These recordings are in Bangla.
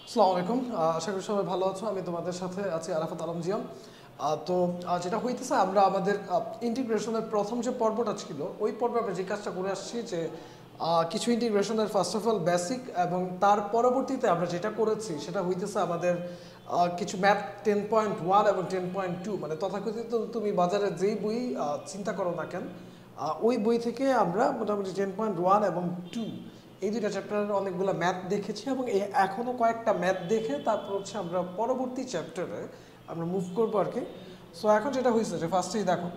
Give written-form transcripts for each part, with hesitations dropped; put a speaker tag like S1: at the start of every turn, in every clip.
S1: আসসালামু আলাইকুম। আশা করি সবাই ভালো আছো। আমি তোমাদের সাথে আছি আরাফাত আলম জিয়াম। তো যেটা হইতেছে আমরা আমাদের ইন্টিগ্রেশনের প্রথম যে পর্বটা ছিল ওই পর্বে আমরা যে কাজটা করে আসছি যে কিছু ইন্টিগ্রেশনের ফার্স্ট অফ অল বেসিক এবং তার পরবর্তীতে আমরা যেটা করেছি সেটা হইতেছে আমাদের কিছু ম্যাথ 10.1 এবং 10.2 মানে তথাকথিত তুমি বাজারে যেই বই চিন্তা করো না কেন ওই বই থেকে আমরা মোটামুটি 10.1 এবং 2 এই দুইটা চ্যাপ্টারের অনেকগুলো ম্যাথ দেখেছি এবং এখনও কয়েকটা ম্যাথ দেখে তারপর হচ্ছে আমরা পরবর্তী চ্যাপ্টারে আমরা মুভ করবো আর কি। সো এখন যেটা হয়েছে যে ফার্স্টেই দেখো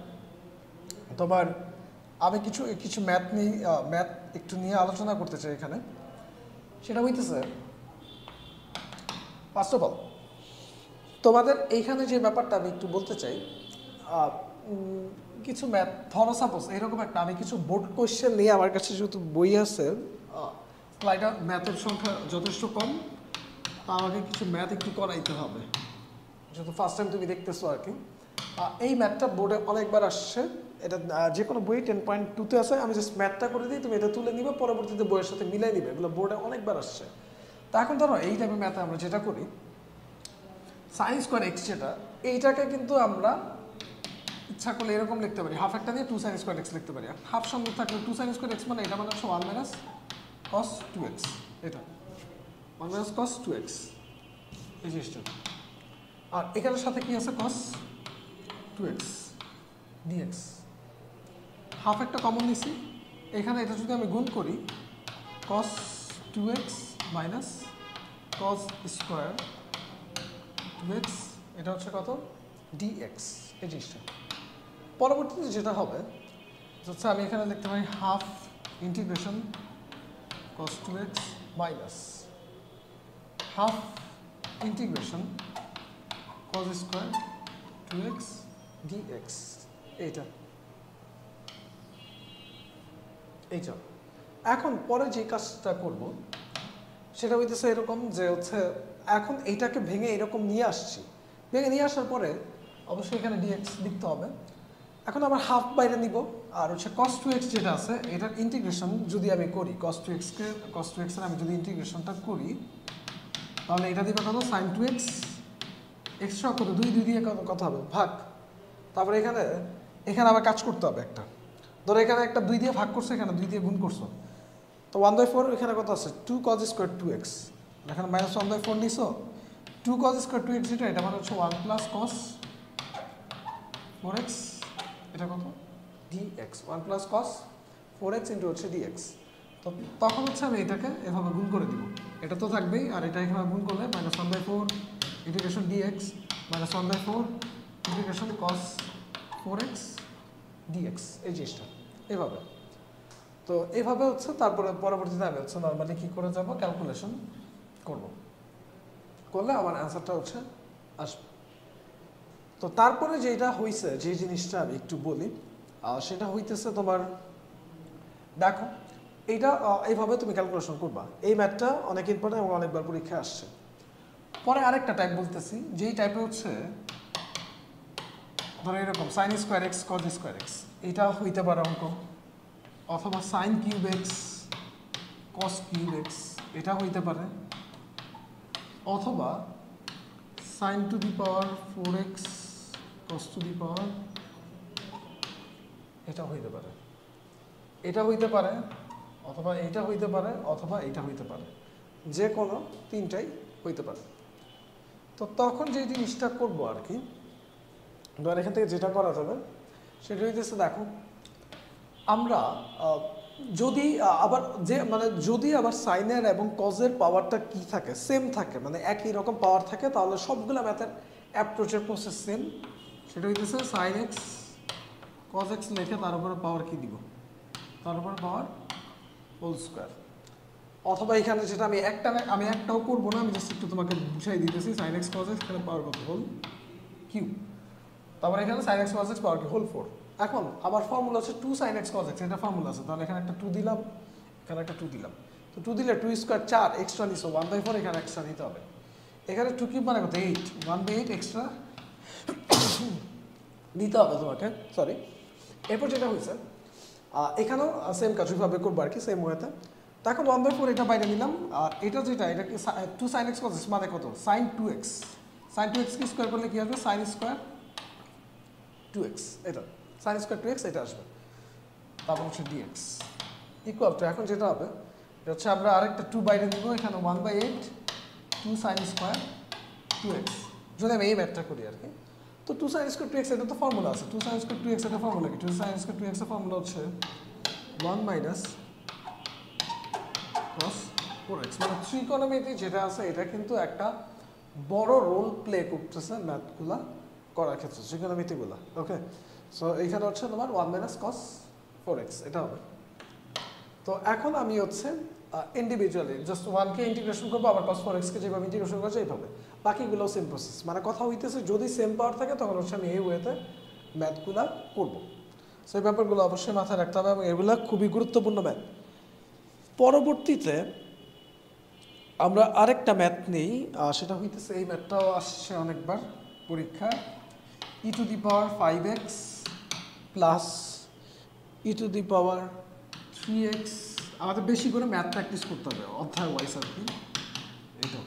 S1: তোমার আমি কিছু কিছু ম্যাথ একটু নিয়ে আলোচনা করতে চাই এখানে। সেটা হইতেছে ফার্স্ট অফ অল তোমাদের এইখানে যে ব্যাপারটা আমি একটু বলতে চাই, কিছু ম্যাথ ধরো সাপোজ এরকম একটা আমি কিছু বোর্ড কোয়েশ্চেন নিয়ে আমার কাছে যেহেতু বই আছে, স্লাইডার ম্যাথের সংখ্যা যথেষ্ট কম, তা আমাকে কিছু ম্যাথ একটু করাইতে হবে যেহেতু ফার্স্ট টাইম তুমি দেখতেছো আর কি। এই ম্যাথটা বোর্ডে অনেকবার আসছে, এটা যে কোনো বই 10.2-তে আছে। আমি জাস্ট ম্যাথটা করে দিই, তুমি এটা তুলে নিবে, পরবর্তীতে বইয়ের সাথে মিলাই নিবে, এগুলো বোর্ডে অনেকবার আসছে। তা এখন ধরো এই টাইপের ম্যাথে আমরা যেটা করি সাইন স্কোয়ার এক্স, যেটা এইটাকে কিন্তু আমরা ইচ্ছা করলে এরকম লিখতে পারি, হাফ একটা দিয়ে 2 সাইন স্কোয়ার এক্স লিখতে পারি। হাফ সঙ্গে থাকলে 2 সাইন স্কোয়ার এক্স মানে এটা মানে হচ্ছে 1 মাইনাস কস 2x, এটা 1 মাইনাস কস 2x এই জিনিসটা। আর এখানের সাথে কি আছে কস 2x dx, হাফ একটা কমন নিছি, এখানে এটা যদি আমি গুণ করি কস 2x minus cos square 2x, এটা হচ্ছে কত dx এই জিনিসটা। পরবর্তীতে যেটা হবে হচ্ছে আমি এখানে লিখতে পারি half integration cos 2x minus half integration cos square 2x dx, এইটা। এখন পরে যে কাজটা করব সেটা হইতেছে এরকম যে হচ্ছে এখন এইটাকে ভেঙে এরকম নিয়ে আসছি, ভেঙে নিয়ে আসার পরে অবশ্যই এখানে dx লিখতে হবে। এখন আবার হাফ বাইরে নিব, আর হচ্ছে cos 2x যেটা আছে এটার ইন্টিগ্রেশন যদি আমি করি cos 2x এর আমি যদি ইন্টিগ্রেশনটা করি তাহলে এটা দিবে কত sin 2x, এক্সট্রা কত 2 দিয়ে কত হবে ভাগ, তারপরে এখানে আবার কাজ করতে হবে একটা, ধরো এখানে একটা 2 দিয়ে ভাগ করছো, এখানে 2 দিয়ে গুণ করছো, তো 1/4 এখানে কত আছে 2 cos স্কোয়ার 2x, এখানে মাইনাস 1/4 নিছো, 2 cos স্কোয়ার 2x এটা মানে হচ্ছে 1 প্লাস cos 4x, এটা কত dx, 1 plus cos 4x into হচ্ছে dx। তো তখন হচ্ছে আমি এটাকে এভাবে গুণ করে দিব, এটা তো থাকবেই, আর এটা এখানে গুণ করলে minus 1/4 integration dx minus 1/4 integration cos 4x dx এই জিনিসটা এভাবে। তো এইভাবে হচ্ছে তারপরে পরবর্তীতে আমি হচ্ছে নর্মালি কী করে যাব ক্যালকুলেশন করলে আমার অ্যান্সারটা হচ্ছে আসবে। তো তারপরে যেটা হয়েছে যে জিনিসটা আমি একটু বলি সেটা হইতেছে তোমার দেখো এইটা এইভাবে তুমি ক্যালকুলেশন করবা, এই ম্যাথটা অনেক ইম্পর্টেন্ট এবং অনেকবার পরীক্ষায় আসছে। পরে আরেকটা টাইপ বলতেছি, যেই টাইপে হচ্ছে ধরো এরকম sine square x cos square x, এটা হইতে পারে অঙ্ক, অথবা sine cube x cos cube x এটা হইতে পারে, অথবা sine to the power 4x cos to the power এটা হইতে পারে, এটা হইতে পারে, অথবা এইটা হইতে পারে, অথবা এইটা হইতে পারে, যে কোনো তিনটাই হইতে পারে। তো তখন যে জিনিসটা করবো আর কি, ধর এখান থেকে যেটা করা যাবে সেটা হইতেছে দেখো আমরা যদি আবার যদি আবার সাইনের এবং কজের পাওয়ারটা কি থাকে সেম থাকে, মানে একই রকম পাওয়ার থাকে, তাহলে সবগুলো ম্যাথের অ্যাপ্রোচের প্রসেস সেম। সেটা হইতেছে সাইন এক্স কজ এক্স লিখে তার উপরে পাওয়ার কি দিব, তার উপরে পাওয়ার হোল স্কোয়ার, অথবা এখানে যেটা আমি একটাও করবো না, আমি জাস্ট একটু তোমাকে বুঝাই দিতেছি, সাইন এক্স কজ এক্স এখানে পাওয়ার কত হোল কিউ, তারপরে এখানে সাইন এক্স কজ এক্স পাওয়ার কি হোল 4। এখন আমার ফর্মুলা হচ্ছে 2 sin x cos x, এটা ফর্মুলা আছে, তাহলে এখানে একটা 2 দিলাম, এখানে একটা 2 দিলাম, তো 2 দিলে 2 স্কোয়ার 4 এক্সট্রা নিছো 1/4, এখানে এক্সট্রা নিতে হবে, এখানে 2 কিউব মানে কত 8, 1/8 এক্সট্রা নিতে হবে তোমাকে, সরি। এরপর যেটা হয়েছে এখানেও সেম কাজ ওইভাবে করবো আর কি, সেম ওয়েতে। তো এখন 1/4 এটা বাইরে নিলাম, আর এটা যেটা এটাকে 2 sin x cos x মানে কত sin 2x, sin 2x কি স্কয়ার করলে কি আসবে sin স্কয়ার 2x, এটা sin স্কয়ার 2x এটা আসবে, তারপর হচ্ছে dx ইকুয়াল টু এখন যেটা হবে এটা হচ্ছে আমরা আরেকটা 2 বাইরে নিব, এখানে 1/8 2 sin স্কয়ার 2x, যদি আমি এই ম্যাথটা করি আর কি। তো 2 sin স্কয়ার 2x এটা তো ফর্মুলা আছে, 2 sin স্কয়ার 2x এটা ফর্মুলা কি, 2 sin স্কয়ার 2x এর ফর্মুলা হচ্ছে 1 মাইনাস cos 4x, মানে ত্রিকোণমিতি যেটা আছে এটা কিন্তু একটা বড় রোল প্লে করতেছে ম্যাথগুলা করার ক্ষেত্রে, ত্রিকোণমিতিগুলা। ওকে, সো এইখানে হচ্ছে তোমার 1 মাইনাস cos 4x এটা হবে। তো এখন আমি হচ্ছে ইন্ডিভিজুয়ালি জাস্ট 1 কে ইন্টিগ্রেশন করবো, আবার cos 4x কে যেভাবে ইন্টিগ্রেশন করছে এইভাবে, বাকিগুলো সেম প্রসেস। মানে কথা হইতেছে যদি সেম পাওয়ার থাকে তখন হচ্ছে আমি এই ওয়েতে ম্যাথগুলা করবো। সেই ব্যাপারগুলো অবশ্যই মাথায় রাখতে হবে এবং এগুলো খুবই গুরুত্বপূর্ণ ম্যাথ। পরবর্তীতে আমরা আরেকটা ম্যাথ নেই, সেটা হইতেছে এই ম্যাথটাও আসছে অনেকবার পরীক্ষা, e to the power 5x plus e to the power 3x। আমাদের বেশি করে ম্যাথ প্র্যাকটিস করতে হবে অধ্যায় ওয়াইজ আর কি, এটা।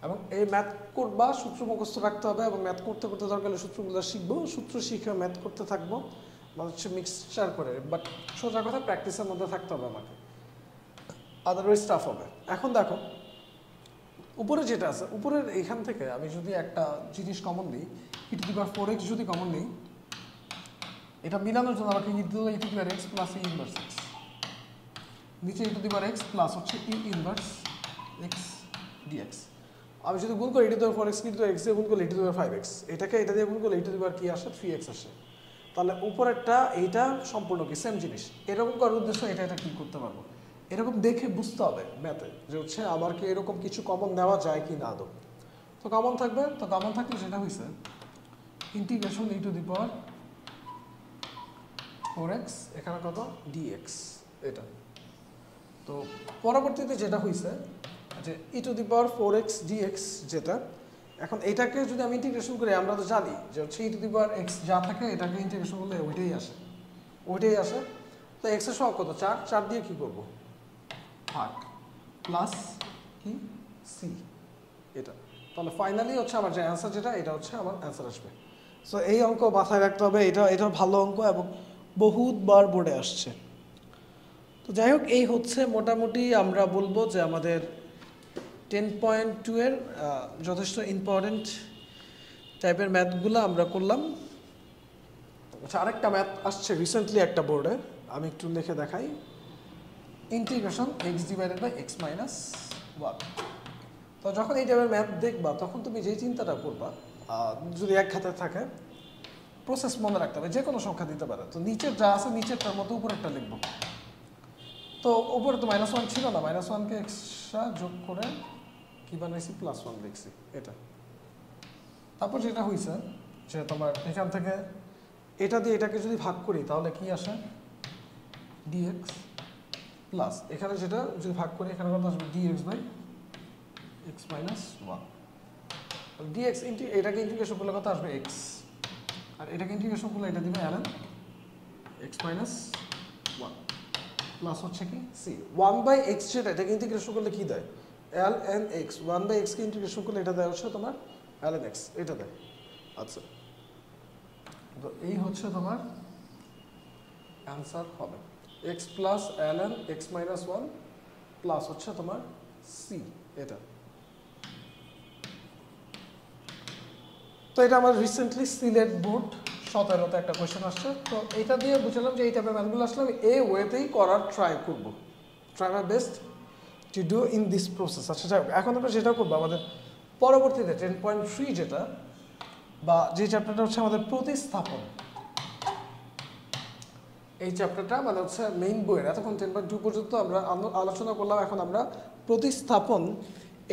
S1: এবং এই ম্যাথ করবা সূত্র মুখস্থ রাখতে হবে, এবং ম্যাথ করতে করতে দরকার হলে সূত্রগুলো শিখবো, সূত্র শিখে ম্যাথ করতে থাকবো, মানে হচ্ছে মিক্সচার করে, বাট সোজা কথা প্র্যাকটিসের মধ্যে থাকতে হবে আমাকে, আদারওয়াইজ টাফ হবে। এখন দেখো উপরে যেটা আছে, উপরের এইখান থেকে আমি যদি একটা জিনিস কমন নিই, e to the power 4x যদি কমন নিই, এটা মিলানোর জন্য আমাকে e to the power x plus e inverse x, নিচে e to the power x plus হচ্ছে e ইনভার্স x dx। আমি যদি গুণ করি e to the power 4x কিন্তু x দিয়ে গুণ করলে e to the power 5x, এটাকে এটা দিয়ে গুণ করলে e টু দি পাওয়ার কি আসে 3x আসে, তাহলে উপরেরটা এইটা সম্পূর্ণ কি সেম জিনিস। এরকম করার উদ্দেশ্য এটা কি করতে পারবো, এরকম দেখে বুঝতে হবে ম্যাথে যে হচ্ছে আমার কি এরকম কিছু কমন নেওয়া যায় কি না আদৌ। তো কমন থাকবে, তো কমন থাকলে সেটা হয়েছে integration e to the power 4x এখানে কত dx এটা। তো পরবর্তীতে যেটা হয়েছে যে e to the power 4x dx যেটা, এখন এটাকে যদি আমি ইন্টিগ্রেশন করি, আমরা তো জানি যে হচ্ছে e to the power x যা থাকে এটাকে ইন্টিগ্রেশন করলে ওইটাই আসে। তো x এর সহগ কত 4, 4 দিয়ে কি করব ভাগ প্লাস কি c এটা, তাহলে ফাইনালি হচ্ছে আমার যে অ্যান্সার যেটা এটা হচ্ছে আমার অ্যান্সার আসবে। সো এই অঙ্ক মাথায় রাখতে হবে, এটা ভালো অঙ্ক এবং বহুতবার বোর্ডে আসছে। তো যাই হোক, এই হচ্ছে মোটামুটি আমরা বলবো যে আমাদের 10.2 এর যথেষ্ট ইম্পর্টেন্ট টাইপের ম্যাথগুলো আমরা করলাম। আচ্ছা, আরেকটা ম্যাথ আসছে রিসেন্টলি একটা বোর্ডে, আমি একটু লিখে দেখাই, integration x divided by x minus 1। তো যখন এই টাইপের ম্যাথ দেখবা তখন তুমি যেই চিন্তাটা করবা, যদি এক খাতে থাকে প্রসেস মনে রাখতে হবে, যে কোনো সংখ্যা দিতে পারে। তো নিচের যা আছে নিচেরটার মতো উপরেরটা লিখবো। তো উপরে তো -1 ছিল না, -1কে এক্সট্রা যোগ করে কি বানাইছি +1 লিখছি এটা। তারপর যেটা হয়েছে যে তোমার এখান থেকে এটা দিয়ে এটাকে যদি ভাগ করি তাহলে কি আসে dx প্লাস এখানে যেটা যদি ভাগ করি এখানে কত আসবে dx by x minus 1। dx এটাকে ইন্টিগ্রেশন করলে কত আসবে x, আর এটাকে ইন্টিগ্রেশন করলে এটা দিবে ln x মাইনাস 1 প্লাস হচ্ছে কি c 1/x যেটা এটাকে ইন্টিগ্রেশন করলে কি দেয় ln x, 1/x কে ইন্টিগ্রেশন করলে এটা দেয় হচ্ছে তোমার ln x এটা দেয়। আচ্ছা, তো এই হচ্ছে তোমার অ্যান্সার হবে x plus ln x minus 1 plus হচ্ছে তোমার c এটা। তো এটা আমার রিসেন্টলি সিলেট বোর্ড 17তে একটা কোয়েশ্চেন আসছে। তো এটা দিয়ে বুঝলাম যে এই টাইপের ম্যাথগুলো আসলে আমি এই ওয়েতেই করার ট্রাই করবো, try my best to do in this process. আচ্ছা যাই হোক, এখন আমরা যেটা করবো আমাদের পরবর্তীতে 10.3 যেটা বা যে চ্যাপ্টারটা হচ্ছে আমাদের প্রতিস্থাপন, এই চ্যাপ্টারটা মানে হচ্ছে মেইন বইয়ের এতক্ষণ 10.2 পর্যন্ত আমরা আলোচনা করলাম। এখন আমরা প্রতিস্থাপন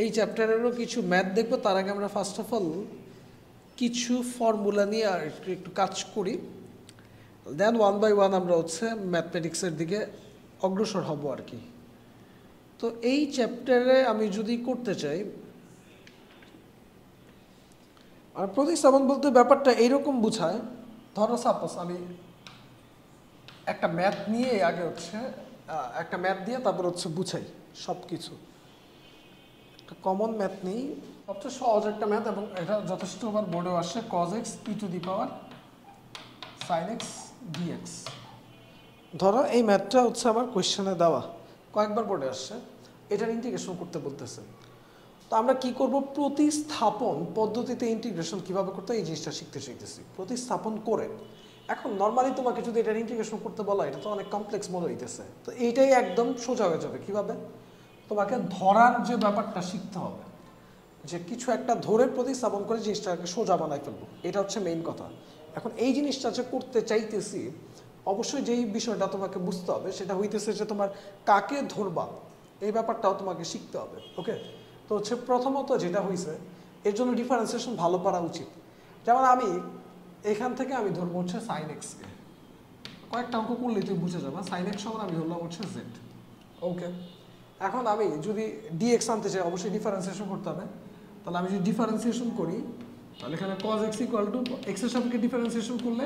S1: এই চ্যাপ্টারেরও কিছু ম্যাথ দেখবো। তার আগে আমরা ফার্স্ট অফ অল কিছু ফর্মুলা নিয়ে আর একটু কাজ করি, দেন 1 বাই 1 আমরা হচ্ছে ম্যাথমেটিক্সের দিকে অগ্রসর হব আর কি। তো এই চ্যাপ্টারে আমি যদি করতে চাই, আর প্রতিস্থাপন বলতে ব্যাপারটা এইরকম বোঝায়, ধরো সাপোজ আমি একটা ম্যাথ নিয়ে আগে হচ্ছে একটা ম্যাথ দিয়ে তারপর হচ্ছে বুঝাই সব কিছু। একটা কমন ম্যাথ নেই, সবচেয়ে সহজ একটা ম্যাথ, এবং এটা যথেষ্ট আমার বোর্ডেও আসছে, cos x e to the power sin x dx। ধরো এই ম্যাথটা হচ্ছে আমার কোয়েশ্চেনে দেওয়া, কয়েকবার বোর্ডে আসছে, এটার ইন্টিগ্রেশন করতে বলতেছে। তো আমরা কি করব, প্রতিস্থাপন পদ্ধতিতে ইন্টিগ্রেশন কিভাবে করতে হয় এই জিনিসটা শিখতেছি প্রতিস্থাপন করে। এখন নর্মালি তোমাকে যদি এটার ইন্টিগ্রেশন করতে বলা, এটা তো অনেক কমপ্লেক্স মনে হইতেছে, তো এইটাই একদম সোজা হয়ে যাবে। কিভাবে, তোমাকে ধরার যে ব্যাপারটা শিখতে হবে, যে কিছু একটা ধরে প্রতিস্থাপন করে জিনিসটাকে সোজা বানাই ফেলবো, এটা হচ্ছে মেইন কথা। এখন এই জিনিসটা যে করতে চাইতেছি, অবশ্যই যেই বিষয়টা তোমাকে বুঝতে হবে সেটা হইতেছে যে তোমার কাকে ধরবা, এই ব্যাপারটাও তোমাকে শিখতে হবে। ওকে, তো হচ্ছে প্রথমত যেটা হয়েছে, এর জন্য ডিফারেন্সিয়েশন ভালো করা উচিত। যেমন আমি এখান থেকে আমি ধরবো হচ্ছে সাইন এক্সকে, কয়েকটা অঙ্ক করলে তুই বুঝে যাবে। সাইন এক্স সমান আমি ধরলাম হচ্ছে জেড। ওকে, এখন আমি যদি ডিএক্স আনতে চাই, অবশ্যই ডিফারেন্সিয়েশন করতে হবে। তাহলে আমি যদি ডিফারেন্সিয়েশন করি, তাহলে এখানে cos x ইকুয়াল টু এক্সের সাপেক্ষে ডিফারেন্সিয়েশন করলে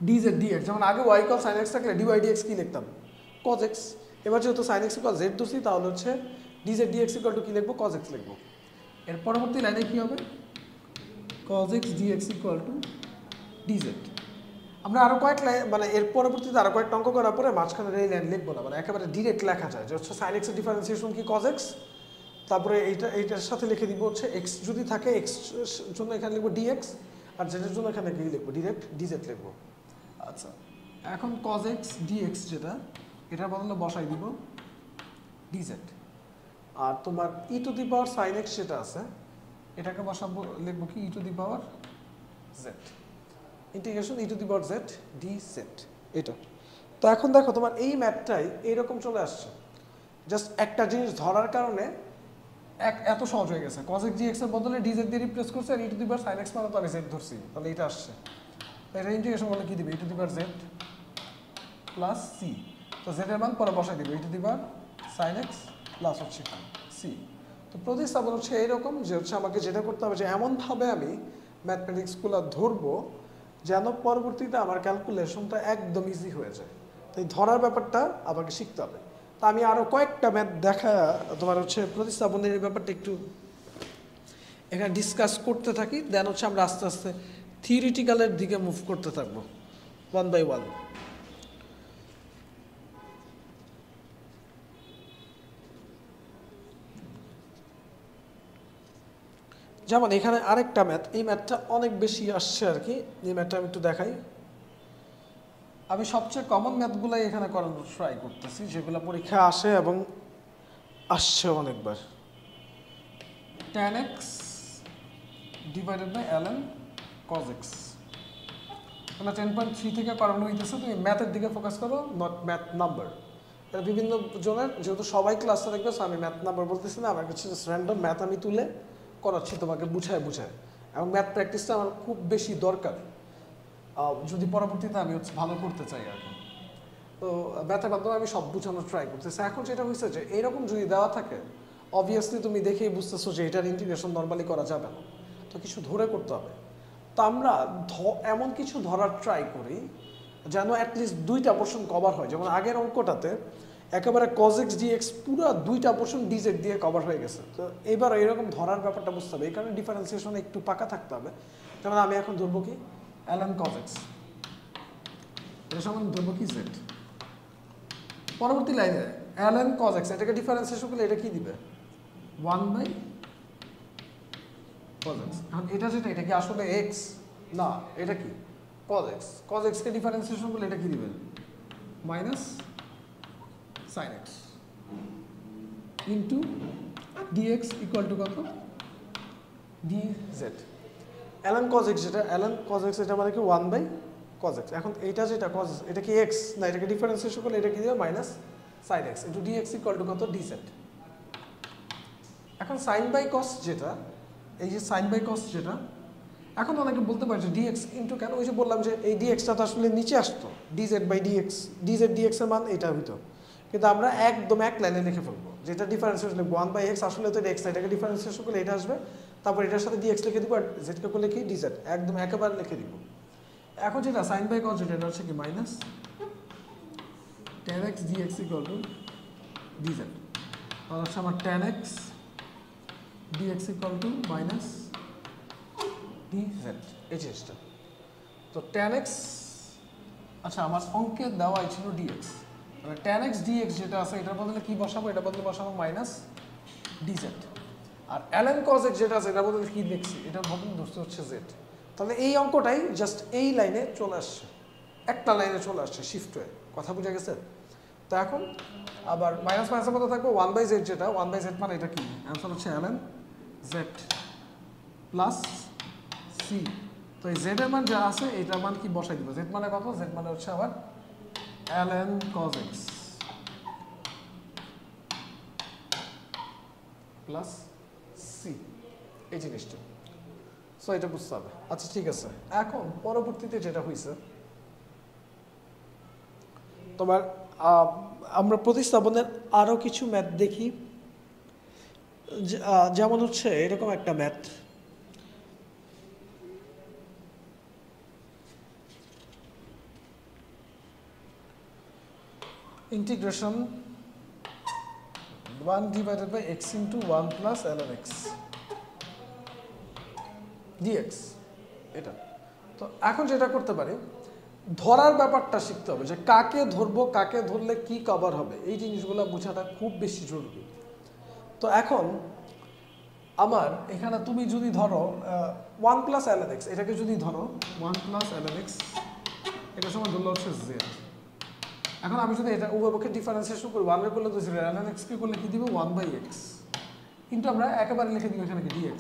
S1: dz dx, যেমন আগে y ইকুয়াল sin x থাকলে dy dx কি লিখতাম, cos x। এবার যেহেতু sin x ইকুয়াল z ধরছি, তাহলে হচ্ছে dz dx ইকুয়াল টু কি লিখবো, cos x লিখবো। এর পরবর্তী লাইনে কি হবে, cos x dx equal two dz। আমরা আরো কয়েক লাইন, মানে এর পরবর্তীতে আরো কয়েকটা অঙ্ক করার পরে মাঝখানে এই লাইন লিখবো না, মানে একেবারে ডিরেক্ট লেখা যায় যে হচ্ছে sin x এর ডিফারেন্সিয়েশন কি cos x, তারপরে এইটার সাথে লিখে দিব হচ্ছে x যদি থাকে x এর জন্য এখানে লিখবো dx, আর z এর জন্য এখানে কি লিখবো, ডিরেক্ট dz লিখবো। আচ্ছা, এখন cos x dx যেটা, এটার বদলে বসাই দিব dz। আর তোমার e to the power sin x যেটা আছে, এটাকে বসাবো, লিখবো কি e to the power z, integration e to the power z dz। এটা তো এখন দেখো তোমার এই ম্যাথটাই এইরকম চলে আসছে, জাস্ট একটা জিনিস ধরার কারণে এত সহজ হয়ে গেছে। cos x dx এর বদলে dz দিয়ে রিপ্লেস করছে, আর e to the power sin x মানে তো আমি z ধরছি, তাহলে এটা আসছে। এটা ইন্টিগ্রেশন করলে কি দিবে, e to the power z plus c, তো z এর মান পরে বসাই দিবে e to the power sin x plus হচ্ছে c। তো প্রতিস্থাপন হচ্ছে এইরকম যে হচ্ছে আমাকে যেটা করতে হবে যে এমনভাবে আমি ম্যাথমেটিক্সগুলো ধরবো যেন পরবর্তীতে আমার ক্যালকুলেশনটা একদম ইজি হয়ে যায়। তো এই ধরার ব্যাপারটা আমাকে শিখতে হবে। তা আমি আরও কয়েকটা ম্যাথ দেখা, তোমার হচ্ছে প্রতিস্থাপনের এই ব্যাপারটা একটু এখানে ডিসকাস করতে থাকি, দেন হচ্ছে আমরা আস্তে আস্তে থিওরিটিক্যালের দিকে মুভ করতে থাকবো ওয়ান বাই ওয়ান। যেমন এখানে আরেকটা ম্যাথ, এই ম্যাথটা অনেক বেশি আসছে আর কি, এই ম্যাথটা আমি একটু দেখাই। আমি সবচেয়ে কমন ম্যাথগুলাই এখানে করানোর ট্রাই করতেছি, যেগুলো পরীক্ষায় আসে এবং আসছে অনেকবার। tan x divided by ln cos x, মানে 10.3 থেকে করানো হইতেছে। তুমি ম্যাথের দিকে ফোকাস করো, নট ম্যাথ নাম্বার। এটা বিভিন্ন জনের, যেহেতু সবাই ক্লাসটা দেখবে, আমি ম্যাথ নাম্বার বলতেছি না, আমার কাছে র্যান্ডম ম্যাথ আমি তুলে করাচ্ছি তোমাকে বুঝায় বুঝায়, এবং ম্যাথ প্র্যাকটিসটা আমার খুব বেশি দরকার যদি পরবর্তীতে আমি হচ্ছে ভালো করতে চাই আর কি। তো ম্যাথের মাধ্যমে আমি সব বোঝানোর ট্রাই করতেছি। এখন যেটা হয়েছে যে এইরকম যদি দেওয়া থাকে, অবভিয়াসলি তুমি দেখেই বুঝতেছো যে এটার ইন্টিগ্রেশন নর্মালি করা যাবে না, তো কিছু ধরে করতে হবে। তো আমরা এমন কিছু ধরার ট্রাই করি যেন অ্যাটলিস্ট দুইটা পোর্শন কভার হয়। যেমন আগের অঙ্কটাতে একেবারে cos x dx পুরো দুইটা পোর্শন dz দিয়ে কভার হয়ে গেছে। তো এবার এরকম ধরার ব্যাপারটা বুঝতে হবে, এই কারণে ডিফারেন্সিয়েশন একটু পাকা থাকতে হবে। যেমন আমি এখন ধরবো কি ln cos x, এর সমান ধরবো কি z। পরবর্তী লাইনে ln cos x, এটাকে ডিফারেন্সিয়েশন করলে এটা কি দিবে, 1 বাই cos x। এখন এটা যেটা, এটা কি আসলে x না, এটা কি cos x। cos x কে ডিফারেন্সিয়েশন করলে এটা কি দিবে, minus sin x into dx equal two কত, dz। ln cos x যেটা, ln cos x এটা মানে কি 1 বাই cos x। এখন এইটা যেটা cos, এটা কি x না, এটাকে ডিফারেন্সিয়েশন করলে এটা কি দিবে, minus sin x into dx equal two কত, dz। এখন sin বাই cos যেটা, এই যে sin বাই cos যেটা, এখন অনেকে বলতে পারে যে dx ইন্টু কেন, ওই যে বললাম যে এই dxটা তো আসলে নিচে আসতো, dz by dx, dz dx এর মান এটা হইতো, কিন্তু আমরা একদম এক লাইনে লিখে ফেলবো যেটা ডিফারেন্সিয়েশন লিখবো 1 বাই x, আসলে তো এটা x না, এটাকে ডিফারেন্সিয়েশন করলে এটা আসবে, তারপর এটার সাথে dx লিখে দিব, আর z কে করলে কি dz, একদম একেবারে লিখে দিব। এখন যেটা sin বাই cos যেটা, এটা হচ্ছে কি minus tan x dx equal two dz, তাহলে হচ্ছে আমার tan x dx equal two minus dz, এই জিনিসটা। তো tan x, আচ্ছা আমার অঙ্কে দেওয়াই ছিল dx, মানে tan x dx যেটা আছে এটার বদলে কি বসাবো, এটা বদলে বসাবো মাইনাস dz, আর ln cos x যেটা আছে এটার বদলে কি লিখছি, এটার বদলে ধরতে হচ্ছে z। তাহলে এই অঙ্কটাই জাস্ট এই লাইনে চলে আসছে, একটা লাইনে চলে আসছে শিফট হয়ে, কথা বুঝা গেছে? তো এখন আবার মাইনাস মাইনাসের মতো থাকবে 1/z, যেটা 1/z মানে এটা কি, অ্যান্সার হচ্ছে ln z প্লাস c। তো এই z এর মান যা আছে এটার মান কি বসাই দিব, z মানে কত, z মানে হচ্ছে আবার ln cos x plus c, এই জিনিসটা। সো এটা বুঝতে হবে। আচ্ছা ঠিক আছে, এখন পরবর্তীতে যেটা হয়েছে তোমার আমরা প্রতিস্থাপনের আরো কিছু ম্যাথ দেখি, যেমন হচ্ছে এরকম একটা math, integration 1 divided by x into 1 plus ln x dx, এটা। তো এখন যেটা করতে পারি, ধরার ব্যাপারটা শিখতে হবে, যে কাকে ধরবো, কাকে ধরলে কি কভার হবে, এই জিনিসগুলো বোঝাটা খুব বেশি জরুরি। তো এখন আমার এখানে তুমি যদি ধরো 1 plus ln x, এটাকে যদি ধরো 1 plus ln x, এটা সময় ধরলে হচ্ছে z। এখন আমি যদি এটা উভয়পক্ষে ডিফারেন্সিয়েশন করি, 1 এর করলে তো 0, ln x কে করলে কি দিব 1/x, কিন্তু আমরা একেবারে লিখে দিব এখানে কি dx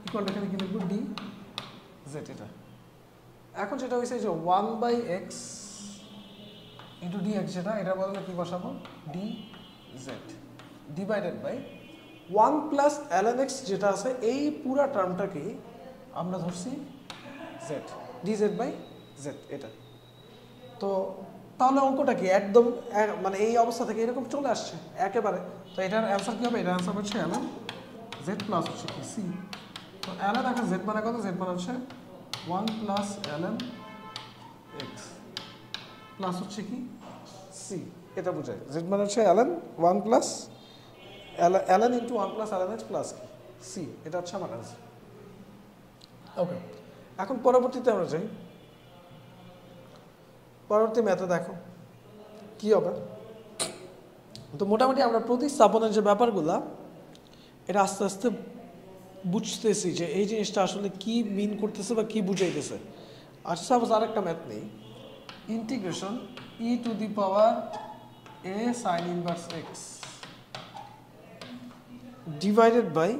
S1: ইকুয়াল, এখানে কি লিখব dz, এটা। এখন যেটা হইছে যে 1/x ইনটু dx, যেটা এটার বদলে কি বসাবো dz divided by 1 plus ln x যেটা আছে এই পুরো টার্মটাকে আমরা ধরছি z, dz বাই z, এটা। তো তাহলে অঙ্কটা কি একদম মানে এই অবস্থা থেকে এরকম চলে আসছে একেবারে। তো এটার অ্যান্সার কি হবে, এটার অ্যান্সার হচ্ছে ln z প্লাস হচ্ছে কি c। তো ln এখন z মানে কত, z মানে হচ্ছে 1 প্লাস ln x প্লাস হচ্ছে কি c, এটা বোঝায়। z মানে হচ্ছে ln 1 plus ln into 1 plus ln x plus কি c, এটা হচ্ছে আমার অ্যান্সার। ওকে, এখন পরবর্তীতে আমরা যাই, পরবর্তী ম্যাথে দেখো কি হবে। তো মোটামুটি আমরা প্রতিস্থাপনের যে ব্যাপারগুলা এটা আস্তে আস্তে বুঝতেছি যে এই জিনিসটা আসলে কি মিন করতেছে বা কি বুঝাইতেছে। আচ্ছা সাপোজ আরেকটা ম্যাথ নেই, integration e to the power a sin inverse x divided by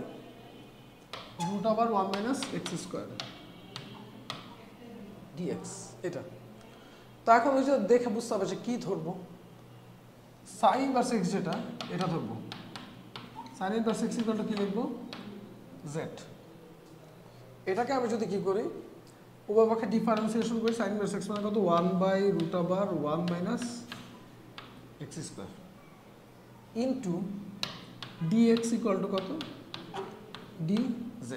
S1: root over 1 minus X square dx, এটা। তো এখন ওই যে দেখে বুঝতে হবে যে কি ধরবো, সাইন ইনভার্স এক্স যেটা এটা ধরবো, sign inverse x equal to কি লিখবো জেড। এটাকে আমি যদি কি করি, উভয়পক্ষে ডিফারেন্সিয়েশন করি, সাইন ইনভার্স এক্স মানে কত 1/√1 minus X square into dx equal two কত dz,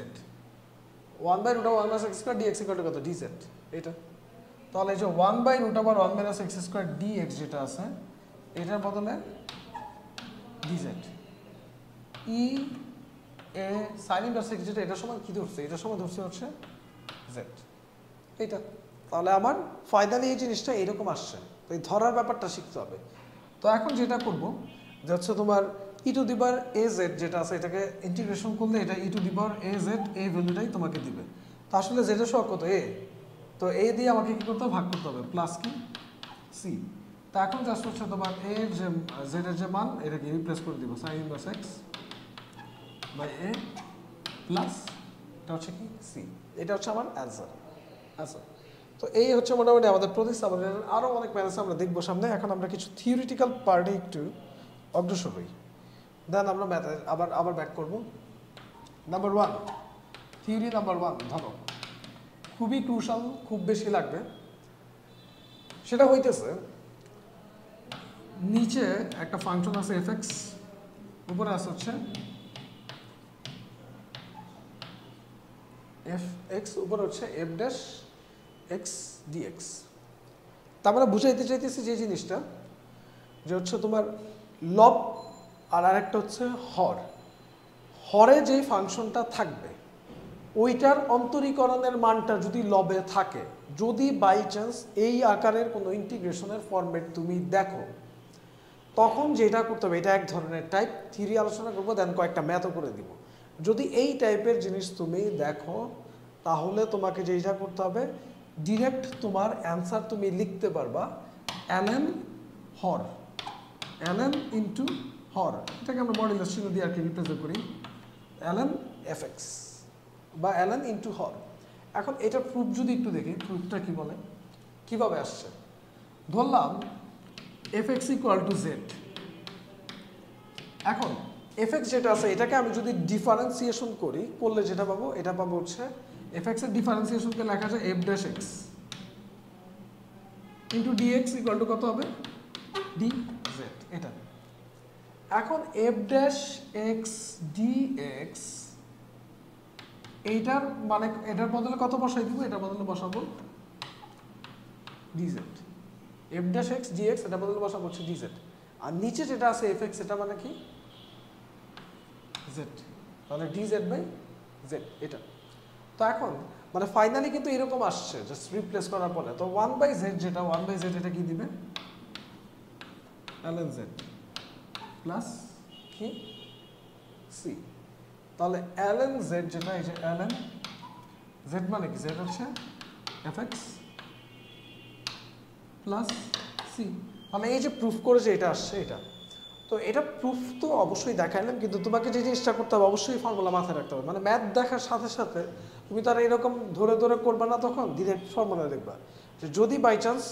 S1: 1/√1 minus X square dx equal two কত dz, এটা। তাহলে এই যে 1/√1 মাইনাস এক্স স্কোয়ার dx যেটা আছে এটার বদলে dz, e a sin inverse x যেটা এটার সময় কি ধরছে, এটার সময় ধরছে হচ্ছে z, এটা। তাহলে আমার ফাইনালি এই জিনিসটা এরকম আসছে। তো এই ধরার ব্যাপারটা শিখতে হবে। তো এখন যেটা করব যে হচ্ছে তোমার ই two the power A Z যেটা আছে এটাকে ইন্টিগ্রেশন করলে এটা ই two the power A Z এই ভ্যালুটাই তোমাকে দিবে। তো আসলে জেডের সহগ কত এ, তো এ দিয়ে আমাকে কি করতে হবে ভাগ করতে হবে প্লাস কি সি। তো এখন জাস্ট হচ্ছে তোমার এ এর যে জেড এর যে মান এটাকে রিপ্লেস করে দিব sine inverse X by A plus এটা হচ্ছে কি সি, এটা হচ্ছে আমার অ্যান্সার। আচ্ছা, তো এই হচ্ছে মোটামুটি আমাদের প্রতিস্থাপনের আরও অনেক ম্যাথ আমরা দেখবো সামনে। এখন আমরা কিছু থিওরিটিক্যাল পার্টে একটু অগ্রসর হই, দেন আমরা ম্যাথে আবার ব্যাক করব। নাম্বার 1, থিওরি নাম্বার 1 ধরো খুবই ক্রুশাল, খুব বেশি লাগবে। সেটা হইতেছে নিচে একটা ফাংশন আছে এফ এক্স, উপরে আছে হচ্ছে এফ এক্স, উপরে হচ্ছে এফ ড্যাশ এক্স ডিএক্স। তা আমরা বুঝাইতে চাইতেছি যে জিনিসটা যে হচ্ছে তোমার লব আর আরেকটা হচ্ছে হর। হরে যেই ফাংশনটা থাকবে ওইটার অন্তরীকরণের মানটা যদি লবে থাকে, যদি বাই চান্স এই আকারের কোনো ইন্টিগ্রেশনের ফরম্যাট তুমি দেখো, তখন যেটা করতে হবে, এটা এক ধরনের টাইপ, থিওরি আলোচনা করবো, দেন কয়েকটা ম্যাথও করে দিব। যদি এই টাইপের জিনিস তুমি দেখো তাহলে তোমাকে যেটা করতে হবে, ডিরেক্ট তোমার অ্যান্সার তুমি লিখতে পারবা ln হর, ln ইন্টু হর, এটাকে আমরা মডুলাস চিহ্ন দিয়ে আর কি রিপ্রেজেন্ট করি, ln fx বা ln ইন্টু হর। এখন এটা প্রুফ যদি একটু দেখি, প্রুফটা কি বলে, কিভাবে আসছে। ধরলাম fx ইকুয়াল টু জেড। এখন fx যেটা আছে এটাকে আমি যদি ডিফারেন্সিয়েশন করি, করলে যেটা পাবো, এটা পাবো হচ্ছে fx এর ডিফারেন্সিয়েশনকে লেখা যায় f dash x into dx equal two কত হবে, dz। এটা এখন f ড্যাশ x dx, এইটার মানে এটার বদলে কত বসাই দিব, এটার বদলে বসাবো dz। f dash x dx এটা বদলে বসাবো হচ্ছে dz। আর নিচে যেটা আছে fx, এটা মানে কি z, তাহলে dz বাই z এটা। তো এখন মানে ফাইনালি কিন্তু এরকম আসছে জাস্ট রিপ্লেস করার পরে। তো 1/z যেটা 1/z এটা কি দিবে, ln z প্লাস কি c। তাহলে ln z যেটা, এই যে ln z মানে কি, z হচ্ছে fx প্লাস c। মানে এই যে প্রুফ করেছে এটা আসছে এটা। তো এটা প্রুফ তো অবশ্যই দেখাইলাম, কিন্তু তোমাকে যে জিনিসটা করতে হবে অবশ্যই ফর্মুলা মাথায় রাখতে হবে। মানে ম্যাথ দেখার সাথে সাথে তুমি তার এরকম ধরে ধরে করবে না, তখন ডিরেক্ট ফর্মুলা দেখবা যে যদি বাই চান্স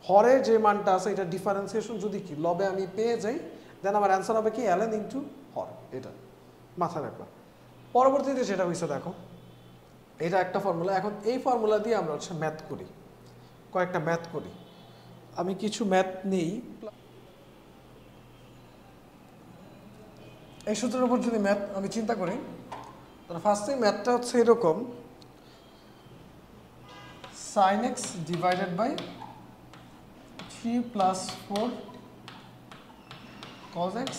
S1: হরে যে মানটা আছে এটা ডিফারেন্সিয়েশন যদি কি লবে আমি পেয়ে যাই, দেন আমার অ্যান্সার হবে কি ln ইন্টু হর। এটা মাথায় রাখবা। পরবর্তীতে যেটা হয়েছে দেখো, এটা একটা ফর্মুলা। এখন এই ফর্মুলা দিয়ে আমরা হচ্ছে ম্যাথ করি, কয়েকটা ম্যাথ করি। আমি কিছু ম্যাথ নেই, এই সূত্রের উপর যদি ম্যাথ আমি চিন্তা করি, তাহলে ফার্স্টে ম্যাথটা হচ্ছে এরকম, sin x divided by 3 plus 4 cos x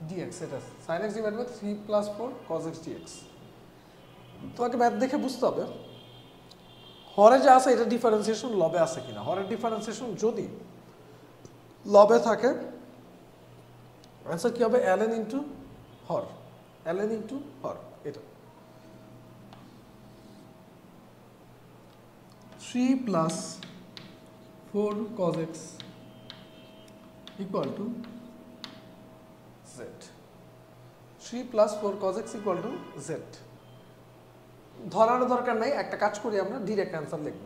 S1: dx। এটা sin x divided by 3 plus 4 cos x dx। তোমাকে ম্যাথ দেখে বুঝতে হবে হরে যা আছে এটা ডিফারেন্সিয়েশন লবে আছে কিনা। হরের ডিফারেন্সিয়েশন যদি লবে থাকে, অ্যান্সার কি হবে ln ইন্টু হর, ln ইন্টু হর। এটা 3 plus 4 cos x equal two z। 3 plus 4 cos x equal two z। ধরার দরকার নাই, একটা কাজ করি আমরা ডিরেক্ট অ্যান্সার লিখব,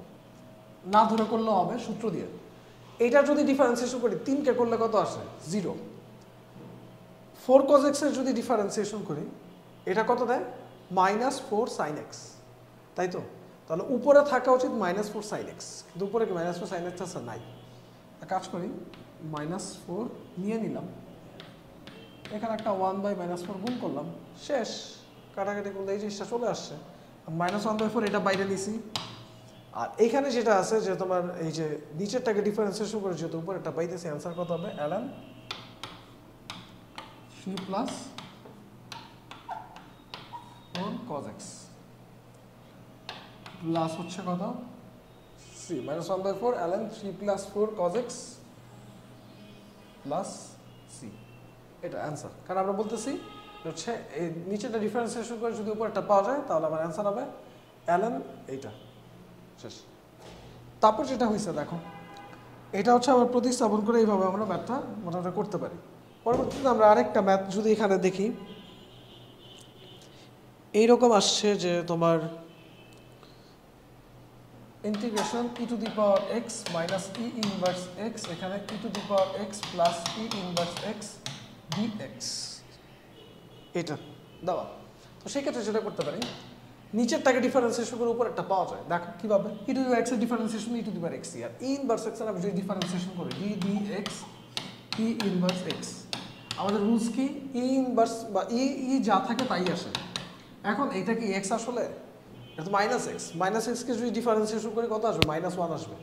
S1: না ধরে করলেও হবে সূত্র দিয়ে। এটা যদি ডিফারেন্সিয়েশন করি 3 কে করলে কত আসে 0। 4 cos x এর যদি ডিফারেন্সিয়েশন করি এটা কত দেয় -4 sin x, তাই তো। তাহলে উপরে থাকা উচিত -4 sin x, কিন্তু উপরে কি -4 sin x আছে নাই। কাজ করি -4 নিয়ে নিলাম, এখানে একটা 1/-4 গুণ করলাম, শেষ। কাটাকাটি করলে এই জিনিসটা চলে আসছে, -1/4 এটা বাইরে নিছি। আর এখানে যেটা আছে যে তোমার এই যে নিচেরটাকে ডিফারেন্সিয়েশন করে যেহেতু উপরেরটা পাইতেছি, অ্যান্সার কত হবে ln 3 plus 4 cos x plus হচ্ছে কত c, -1/4 ln 3 plus 4 cos x plus c। এটা অ্যান্সার। কারণ আমরা বলতেছি হচ্ছে এই নিচেটা ডিফারেন্সিয়েশন করে যদি উপরেরটা পাওয়া যায় তাহলে আমার অ্যান্সার হবে ln এইটা, শেষ। তারপর যেটা হয়েছে দেখো, এটা হচ্ছে আবার প্রতিস্থাপন করে এইভাবে আমরা ম্যাথটা মোটামুটি করতে পারি। পরবর্তীতে আমরা আরেকটা ম্যাথ যদি এখানে দেখি, এইরকম আসছে যে তোমার integration e to the power x minus e inverse x, এখানে e to the power x plus e inverse x dx এটা দেওয়া। তো সেক্ষেত্রে যেটা করতে পারি, নিচেরটাকে ডিফারেন্সিয়েশন করে উপর একটা পাওয়া যায়। দেখো কিভাবে, e to the power x এর differentiation e to the power x, আর e ইনভার্স x এর আমি যদি ডিফারেন্সিয়েশন করি d dx e inverse x, আমাদের রুলস কি e ইনভার্স বা e যা থাকে তাই আসে। এখন এইটা কি x আসলে, এটা তো -x, -x কে যদি ডিফারেন্সিয়েশন করি কত আসবে, -1 আসবে।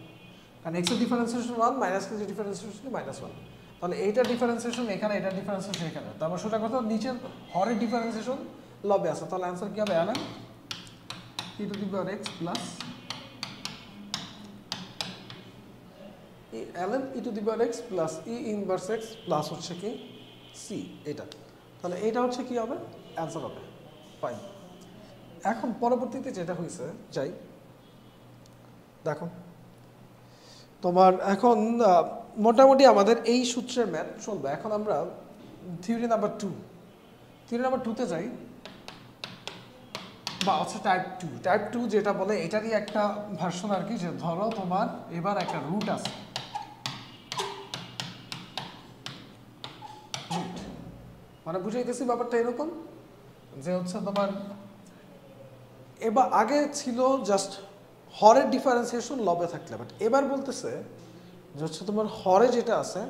S1: কারণ x এর ডিফারেন্সিয়েশন 1 মাইনাস এর ডিফারেন্সিয়েশন -1, তাহলে এইটা ডিফারেন্সিয়েশন এখানে, এটা ডিফারেন্সিয়েশন এখানে, তারপর সেটা কথা নিচের হরের ডিফারেন্সিয়েশন লবে আছে, তাহলে অ্যান্সার কি হবে ln e to the power x plus ln e to the power x plus e inverse x plus হচ্ছে কি c, এটা, তাহলে এইটা হচ্ছে কি হবে অ্যান্সার হবে। ফাইন, এখন পরবর্তীতে যেটা হয়েছে যাই দেখো, তোমার এখন মোটামুটি আমাদের এই সূত্রের ম্যাথ চলবে। এখন আমরা থিওরি নাম্বার 2তে যাই, বা হচ্ছে টাইপ 2 যেটা বলে এটারই একটা ভার্সন আর কি, যে ধরো তোমার এবার একটা রুট আছে, মানে বুঝাইতেছি ব্যাপারটা এরকম যে হচ্ছে তোমার এবার আগে ছিল জাস্ট হরের ডিফারেন্সিয়েশন লবে থাকলে, বাট এবার বলতেছে যে হচ্ছে তোমার হরে যেটা আছে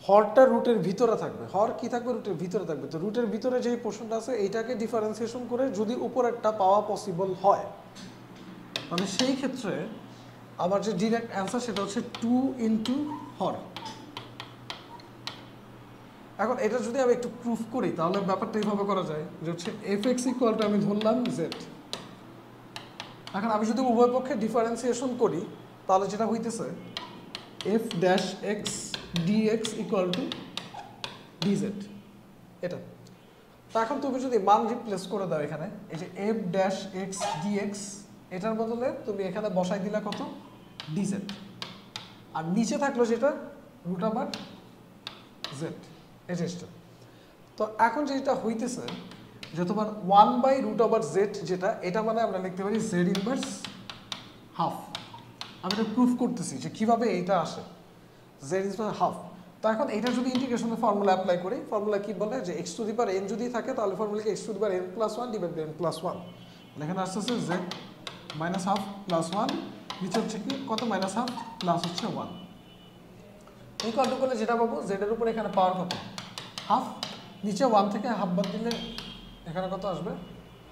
S1: হরটা রুটের ভিতরে থাকবে। হর কি থাকবে? রুটের ভিতরে থাকবে। তো রুটের ভিতরে যেই পোর্শনটা আছে এইটাকে ডিফারেন্সিয়েশন করে যদি উপরেরটা পাওয়া পসিবল হয়, মানে সেই ক্ষেত্রে আমার যে ডিরেক্ট অ্যান্সার সেটা হচ্ছে 2 ইন্টু হর। এখন এটা যদি আমি একটু প্রুফ করি তাহলে ব্যাপারটা এইভাবে করা যায় যে হচ্ছে fx ইকুয়ালটা আমি ধরলাম z। এখন আমি যদি উভয় পক্ষে ডিফারেন্সিয়েশন করি তাহলে যেটা হইতেছে f dash x dx equal two dz, এটা। তো এখন তুমি যদি মান রিপ্লেস করে দাও এখানে, এই যে f ড্যাশ x dx এটার বদলে তুমি এখানে বসাই দিলা কত dz, আর নিচে থাকলো যেটা রুট ওভার z, এই জিনিসটা। তো এখন যেটা হইতেছে যে তোমার 1/√z যেটা, এটা মানে আমরা লিখতে পারি z ইনভার্স হাফ। আমি এটা প্রুফ করতেছি যে কিভাবে এইটা আসে, z ইনভার্স হাফ। তো এখন এটা যদি ইন্টিগ্রেশনের ফর্মুলা অ্যাপ্লাই করি, ফর্মুলা কি বলে যে x to the power n যদি থাকে তাহলে ফর্মুলা কি x to the power n plus 1 divide by n plus 1, এখানে আসতেছে z মাইনাস হাফ প্লাস 1, নিচে হচ্ছে কি কত মাইনাস হাফ প্লাস হচ্ছে 1। এই কত করলে যেটা পাবো z এর উপরে এখানে পাওয়ার কত হাফ, নিচে 1 থেকে হাফ বাদ দিলে এখানে কত আসবে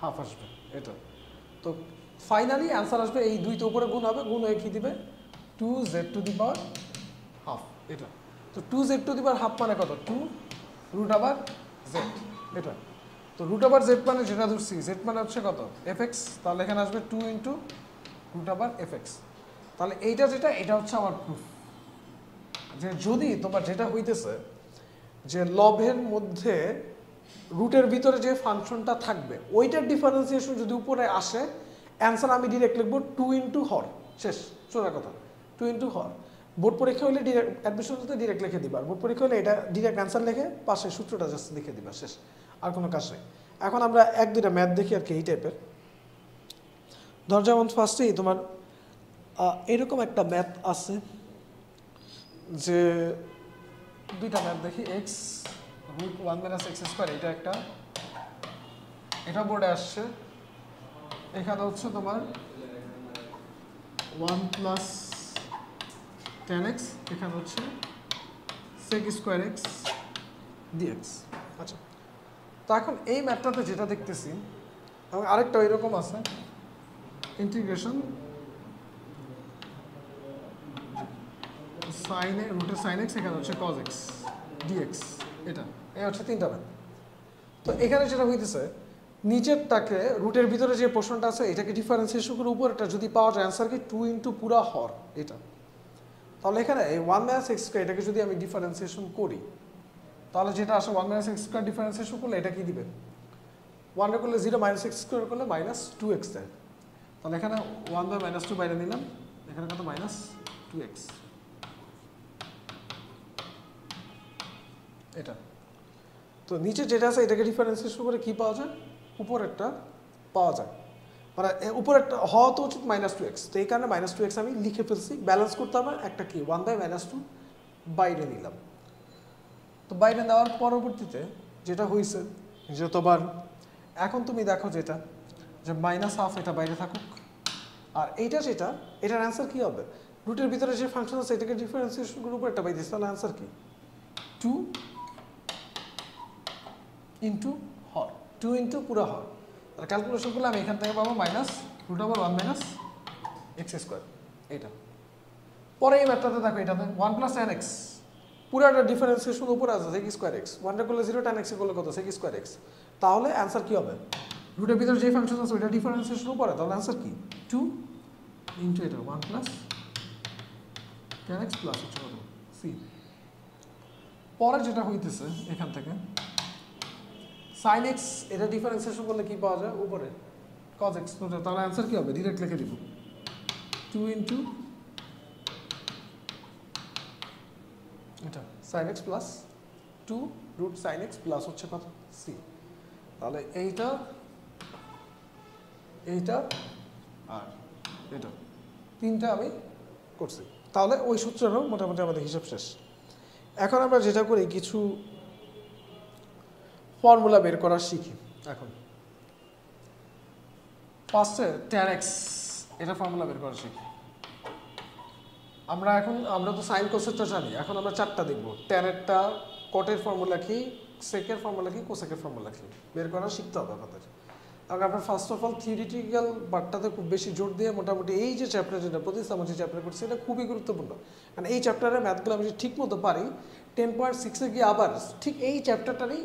S1: হাফ আসবে, এটা। তো ফাইনালি অ্যান্সার আসবে এই দুইটা উপরে গুণ হবে, গুণ হয়ে কি দিবে 2z two the power half, এটা। তো 2z two the power half মানে কত 2√z, এটা। তো √z মানে যেটা ধরছি z মানে হচ্ছে কত fx, তাহলে এখানে আসবে 2 ইন্টু √fx। তাহলে এইটা যেটা, এটা হচ্ছে আমার প্রুফ যে যদি তোমার যেটা হইতেছে যে লবের মধ্যে রুটের ভিতরে যে ফাংশনটা থাকবে ওইটার ডিফারেন্সিয়েশন যদি উপরে আসে, অ্যান্সার আমি ডিরেক্ট লিখবো 2 ইন্টু হর, শেষ, সোজা কথা 2 ইন্টু হর। বোর্ড পরীক্ষা হলে ডিরেক্ট অ্যাডমিশন হতে ডিরেক্ট লিখে দিবা, আর বোর্ড পরীক্ষা হলে এটা ডিরেক্ট অ্যান্সার লিখে পাশে সূত্রটা জাস্ট লিখে দিবা, শেষ, আর কোনো কাজ নেই। এখন আমরা এক দুইটা ম্যাথ দেখি আর কি এই টাইপের। ধর যেমন ফার্স্টেই তোমার এরকম একটা ম্যাথ আছে, যে দুইটা ম্যাথ দেখি, x √1 - x², এটা একটা, এটা বোর্ডে আসছে। এখানে হচ্ছে তোমার 1 প্লাস 10x, এখানে হচ্ছে sec²x dx। আচ্ছা, তো এখন এই ম্যাথটাতে যেটা দেখতেছি, এবং আরেকটা এরকম আছে ইন্টিগ্রেশন sin x, এখানে হচ্ছে cos x dx, এটা, এই হচ্ছে তিনটা ম্যাথ। তো এখানে যেটা হইতেছে নিচেরটাকে রুটের ভিতরে যে পোর্শনটা আছে এটাকে ডিফারেন্সিয়েশন করে উপরেরটা যদি পাওয়া যায়, অ্যান্সার কি 2 ইন্টু পুরা হর, এটা। তাহলে এখানে এই 1 - x², এটাকে যদি আমি ডিফারেন্সিয়েশন করি তাহলে যেটা আসে 1 - x² ডিফারেন্সিয়েশন করলে এটা কি দিবে 1 এর করলে 0 - x² করলে -2x দেয়। তাহলে এখানে 1/-2 বাইরে নিলাম, এখানে কত -2x, এটা। তো নিচে যেটা আছে এটাকে ডিফারেন্সিয়েশন করে কি পাওয়া যায়, উপরেরটা পাওয়া যায়, মানে উপরেরটা হওয়া তো উচিত -2x, তো এই কারণে -2x আমি লিখে ফেলছি। ব্যালেন্স করতে হবে একটা কি 1/-2 বাইরে নিলাম। তো বাইরে নেওয়ার পরবর্তীতে যেটা হয়েছে যে তোমার এখন তুমি দেখো যেটা যে -হাফ, এটা বাইরে থাকুক, আর এইটা যেটা, এটার অ্যান্সার কি হবে, রুটের ভিতরে যে ফাংশন আছে এটাকে ডিফারেন্সিয়েশন করে উপরে একটা বাইরে দিচ্ছে, তাহলে অ্যান্সার কি 2 ইন্টু হর, 2 ইন্টু পুরো হর। আর ক্যালকুলেশন করলে আমি এখান থেকে পাবো -√1 - x², এটা। পরে এই ম্যাথটাতে দেখো এটাতে 1 প্লাস tan x পুরাটা ডিফারেন্সিয়েশন উপরে আছে sec স্কয়ার x 1 টা করলে 0 tan x করলে কত sec স্কয়ার x তাহলে অ্যানসার কি হবে রুটের ভিতরে যে ফাংশন আছে ওটা ডিফারেন্সিয়েশন উপরে তাহলে অ্যানসার কি 2 ইনটু এটা 1 প্লাস tan x প্লাস হচ্ছে কত c পরে যেটা হইতেছে এখান থেকে sin x এটা ডিফারেন্সিয়েশন করলে কি পাওয়া যায় উপরে cos x তাহলে অ্যানসার কি হবে ডাইরেক্ট লিখে দিব 2 ইনটু এটা sin x plus 2 root sin x plus হচ্ছে কত c তাহলে এইটা আর এটা তিনটা আমি করছি তাহলে ওই সূত্রেরও মোটামুটি আমাদের হিসাব শেষ এখন আমরা যেটা করি কিছু ফর্মুলা বের করা শিখি এখন ফার্স্টে tan x এটা ফর্মুলা বের করা শিখি আমরা তো সাইন কোসেটটা জানি এখন আমরা চারটা দেখব tan এরটা কটের ফর্মুলা কি সেকের ফর্মুলা কি কোসেকের ফর্মুলা কি বের করা শিখতে হবে আমাদের আর আমরা ফার্স্ট অফ অল থিওরিটিক্যাল পার্টটাতে খুব বেশি জোর দিয়ে মোটামুটি এই যে চ্যাপ্টার যেটা প্রতিস্থাপন যে চ্যাপ্টার করছি এটা খুবই গুরুত্বপূর্ণ কারণ এই চ্যাপ্টারের ম্যাথগুলো আমি যদি ঠিক মতো পারি 10.6 এ গিয়ে আবার ঠিক এই চ্যাপ্টারটারই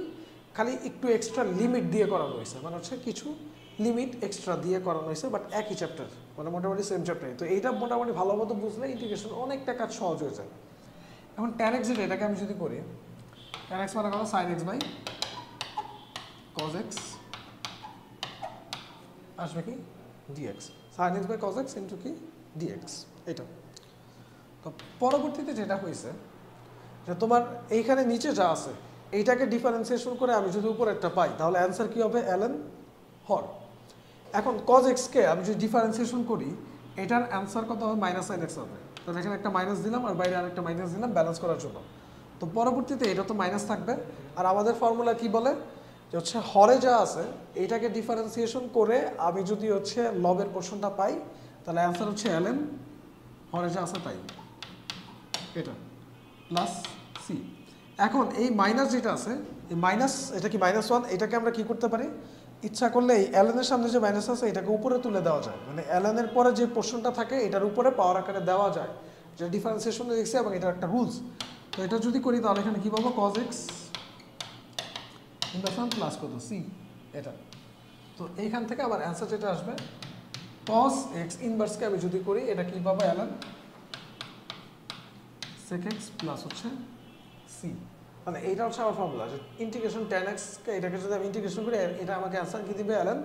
S1: খালি একটু এক্সট্রা লিমিট দিয়ে করানো হয়েছে মানে হচ্ছে কিছু লিমিট এক্সট্রা দিয়ে করানো হয়েছে বাট একই চ্যাপ্টার মানে মোটামুটি সেম চ্যাপ্টারই তো এইটা মোটামুটি ভালো মতো বুঝলে ইন্টিগ্রেশন অনেকটা কাজ সহজ হয়ে যায় এখন tan x যেটা এটাকে আমি যদি করি tan x মানে কত sin x by cos x আসবে কি dx sin x by cos x into কি dx এটা তো পরবর্তীতে যেটা হয়েছে যে তোমার এইখানে নিচে যা আছে এইটাকে ডিফারেন্সিয়েশন করে আমি যদি উপরেরটা পাই তাহলে অ্যানসার কি হবে ln হর এখন cos x কে আমি যদি ডিফারেন্সিয়েশন করি এটার অ্যানসার কত হবে sin x হবে তাহলে এখানে একটা মাইনাস দিলাম আর বাইরে আরেকটা মাইনাস দিলাম ব্যালেন্স করার জন্য তো পরবর্তীতে এটা তো মাইনাস থাকবে আর আমাদের ফর্মুলা কি বলে যে হচ্ছে হরে যা আছে এইটাকে ডিফারেন্সিয়েশন করে আমি যদি হচ্ছে লবের পোর্শনটা পাই তাহলে অ্যানসার হচ্ছে ln হরে যা আছে তাই এটা প্লাস সি এখন এই মাইনাস যেটা আছে এই মাইনাস এটা কি -1 এটাকে আমরা কি করতে পারি ইচ্ছা করলে এই ln এর সামনে যে মাইনাস আছে এটাকে উপরে তুলে দেওয়া যায় মানে ln এর পরে যে পোর্শনটা থাকে এটার উপরে পাওয়ার আকারে দেওয়া যায় যে ডিফারেন্সিয়েশনে দেখছি এবং এটা একটা রুলস তো এটা যদি করি তাহলে এখানে কি পাবো cos x ইনভার্স প্লাস কত c এটা তো এইখান থেকে আবার অ্যানসার যেটা আসবে cos x ইনভার্স কে আমি যদি করি এটা কি পাবো ln sec x প্লাস হচ্ছে c মানে এইটা হচ্ছে আমার ফর্মুলা যে ইন্টিগ্রেশন tan x কে এটাকে যদি আমি ইন্টিগ্রেশন করি এটা আমাকে অ্যানসার কি দিবে ln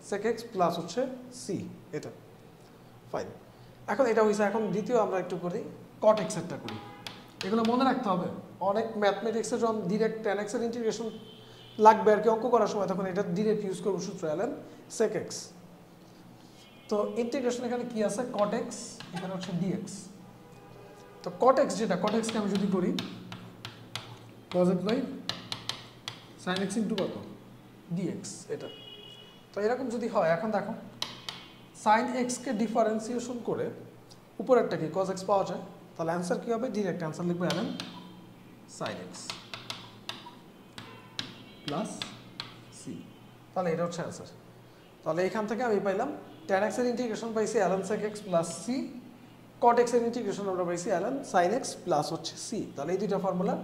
S1: sec x প্লাস হচ্ছে c এটা ফাইন এখন এটা হইছে এখন দ্বিতীয় আমরা একটু করি cot x এরটা করি এগুলো মনে রাখতে হবে অনেক ম্যাথমেটিক্সে যখন ডাইরেক্ট tan x এর ইন্টিগ্রেশন লাগবে আর কি অঙ্ক করার সময় তখন এটা ডাইরেক্ট ইউজ করব সূত্র ln sec x তো ইন্টিগ্রেশন এখানে কি আছে cot x এখানে হচ্ছে dx তো cot x যেটা cot x কে আমি যদি করি cos x by sin x into কত dx এটা তো এরকম যদি হয় এখন দেখো sin x কে ডিফারেন্সিয়েশন করে উপরেরটা কি cos x পাওয়া যায় তাহলে অ্যানসার কি হবে ডাইরেক্ট অ্যানসার লিখব ln sin x plus c তাহলে এটা হচ্ছে অ্যানসার তাহলে এখান থেকে আমি পাইলাম tan x এর ইন্টিগ্রেশন পাইছি ln sec x plus c cot x এর ইন্টিগ্রেশন আমরা পাইছি ln sin x প্লাস হচ্ছে c তাহলে এই দুইটা ফর্মুলা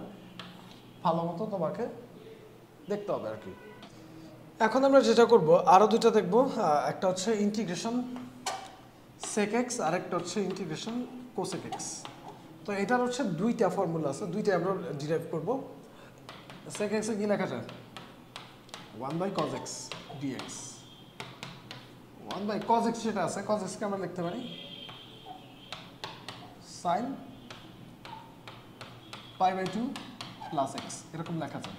S1: ভালো মতো তোমাকে দেখতে হবে আর কি এখন আমরা যেটা করব আরো দুটো দেখব একটা হচ্ছে ইন্টিগ্রেশন sec x আর একটা হচ্ছে ইন্টিগ্রেশন cosec x তো এটার হচ্ছে দুইটা ফর্মুলা আছে দুইটা আমরা ডিরাইভ করব sec x এ কি লেখা যায় 1/cos x dx 1/cos x যেটা আছে cos x কে আমরা লিখতে পারি sin π/2 প্লাস x এরকম লেখা যায়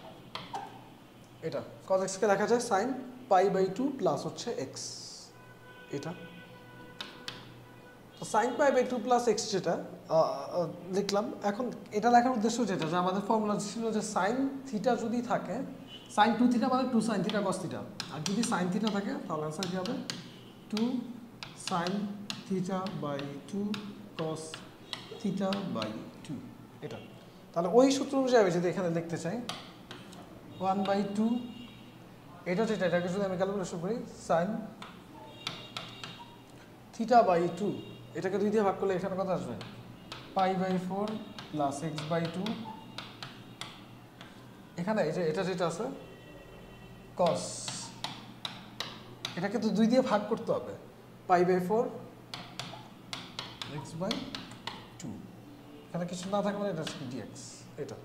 S1: এটা cos x কে লেখা যায় sin π/2 প্লাস হচ্ছে x এটা তো sin π/2 প্লাস x যেটা লিখলাম এখন এটা লেখার উদ্দেশ্য যেটা যে আমাদের ফর্মুলা ছিল যে sin থিটা যদি থাকে sin 2 থিটা মানে 2 sin থিটা cos থিটা আর যদি sin থিটা থাকে তাহলে आंसर কি হবে 2 sin theta by 2 cos theta by 2 এটা তাহলে ওই সূত্র অনুযায়ী আমি যদি এখানে লিখতে চাই 1/2 এটা যেটা এটাকে যদি আমি ক্যালকুলেশন করি sin থিটা বাই 2 এটাকে 2 দিয়ে ভাগ করলে এখানে কত আসবে π/4 প্লাস x/2 এখানে এই যে এটা যেটা আছে cos এটাকে তো 2 দিয়ে ভাগ করতে হবে π/4 x/2 এখানে কিছু না থাকলে এটা হচ্ছে dx এটা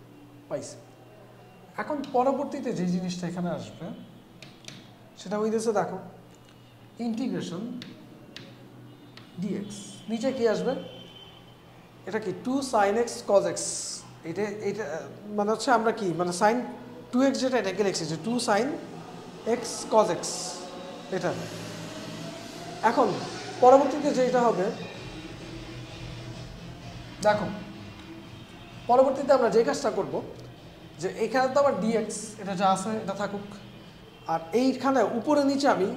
S1: পাইছি এখন পরবর্তীতে যে জিনিসটা এখানে আসবে সেটা হইতেছে দেখো ইন্টিগ্রেশন dx নিচে কি আসবে এটা কি 2 sin x cos x এটা এটা মানে হচ্ছে আমরা কি মানে sin 2x যেটা এটাকে লিখছি যে 2 sin x cos x এটা এখন পরবর্তীতে যেটা হবে দেখো পরবর্তীতে আমরা যে কাজটা করব যে এখানে তো আবার dx এটা যা আছে এটা থাকুক আর এইখানে উপরে নিচে আমি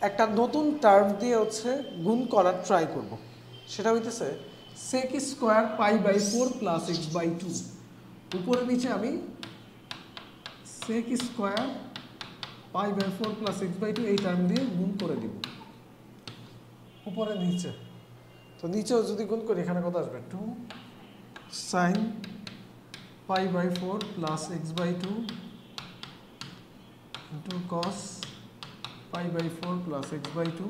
S1: একটা নতুন টার্ম দিয়ে হচ্ছে গুণ করার ট্রাই করব সেটা হইতেছে sec স্কয়ার π/4 প্লাস x/2 উপরে নিচে আমি sec স্কয়ার π/4 প্লাস x/2 এই টার্ম দিয়ে গুণ করে দিব উপরে নিচে তো নিচেও যদি গুণ করি এখানে কত আসবে 2 sin π/4 plus x/2 into cos π/4 plus x/2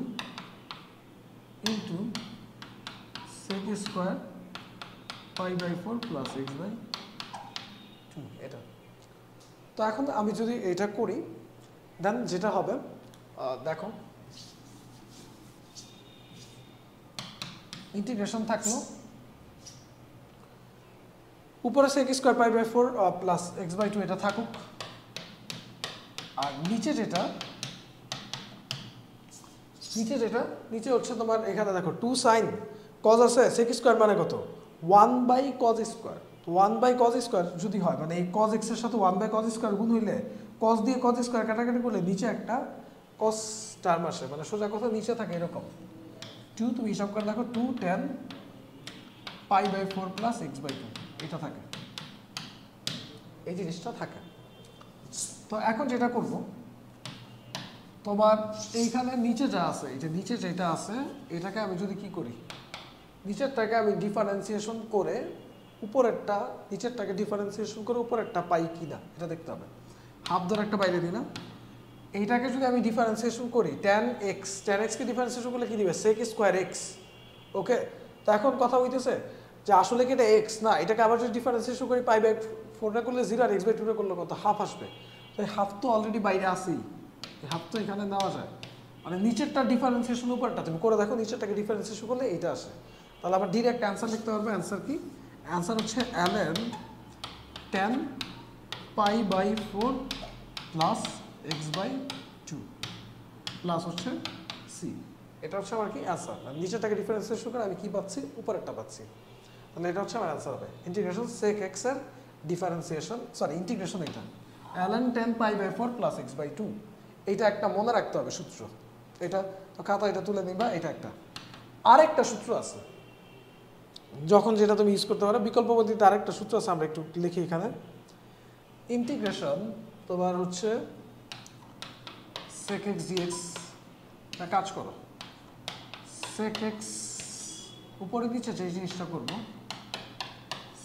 S1: into sec square π/4 plus x/2 এটা তো এখন আমি যদি এটা করি দেন যেটা হবে দেখো ইন্টিগ্রেশন থাকলো উপরে sec square π/4 plus x/2 এটা থাকুক আর নিচে যেটা নিচে হচ্ছে তোমার এখানে দেখো 2 sin cos আছে sec স্কয়ার মানে কত 1/cos স্কয়ার 1/cos স্কয়ার যদি হয় মানে এই cos x এর সাথে 1/cos স্কয়ার গুণ হইলে cos দিয়ে cos স্কয়ার কাটাকাটি করলে নিচে একটা cos টার্ম আসে মানে সোজা কথা নিচে থাকে এরকম 2 তুমি হিসাব করে দেখো 2 tan π/4 plus x/2 এটা থাকে এই জিনিসটা থাকে তো এখন যেটা করব তোমার এইখানে নিচে যা আছে এই যে নিচে যেটা আছে এটাকে আমি যদি কি করি নিচেরটাকে আমি ডিফারেন্সিয়েশন করে উপরেরটা নিচেরটাকে ডিফারেন্সিয়েশন করে উপরেরটা পাই কিনা এটা দেখতে হবে হাফ ধরে একটা বাইরে দিই না এইটাকে যদি আমি ডিফারেন্সিয়েশন করি tan x কে ডিফারেন্সিয়েশন করলে কি দিবে sec স্কয়ার x ওকে তো এখন কথা হইতেছে যে আসলে কি এটা x না এটাকে আবার যদি ডিফারেন্সিয়েশন করি π/4 টা করলে 0 আর x/2 টা করলে কত হাফ আসবে তো হাফ তো অলরেডি বাইরে আছেই হাফ তো এখানে নেওয়া যায় মানে নিচেরটা ডিফারেন্সিয়েশন উপরটা তুমি করে দেখো নিচেরটাকে ডিফারেন্সিয়েশন করলে এইটা আসে তাহলে আবার ডিরেক্ট অ্যান্সার লিখতে পারবে অ্যান্সার কি অ্যান্সার হচ্ছে ln tan π/4 plus x/2 plus হচ্ছে c এটা হচ্ছে আমার কি অ্যান্সার নিচেরটাকে ডিফারেন্সিয়েশন করে আমি কি পাচ্ছি উপরেরটা পাচ্ছি তাহলে এটা হচ্ছে আমার অ্যান্সার হবে ইন্টিগ্রেশন sec x এর ডিফারেন্সিয়েশন সরি ইন্টিগ্রেশন এটা ln tan π/4 প্লাস x/2 এইটা একটা মনে রাখতে হবে সূত্র এটা তো খাতা এটা তুলে নিবা এটা একটা আরেকটা সূত্র আছে যখন যেটা তুমি ইউজ করতে পারো বিকল্প পদ্ধতিতে আরেকটা সূত্র আছে আমরা একটু লিখি এখানে ইন্টিগ্রেশন তোমার হচ্ছে sec x dx টা কাজ করো sec x উপরে নিচে যে জিনিসটা করব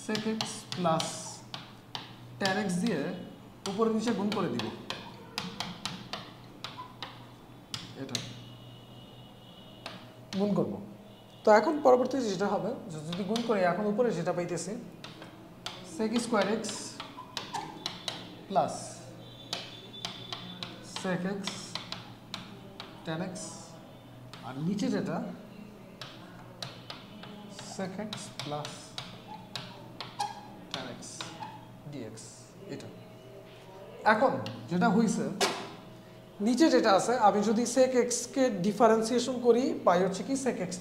S1: sec x plus tan x দিয়ে উপরে নিচে গুণ করে দিব এটা গুণ করব তো এখন পরবর্তীতে যেটা হবে যদি গুণ করি এখন উপরে যেটা পাইতেছি sec square x plus sec x tan x আর নিচে যেটা sec x plus tan x dx এটা এখন যেটা হইছে নিচে যেটা আছে আমি যদি sec x কে ডিফারেন্সিয়েশন করি পাই হচ্ছে কি sec x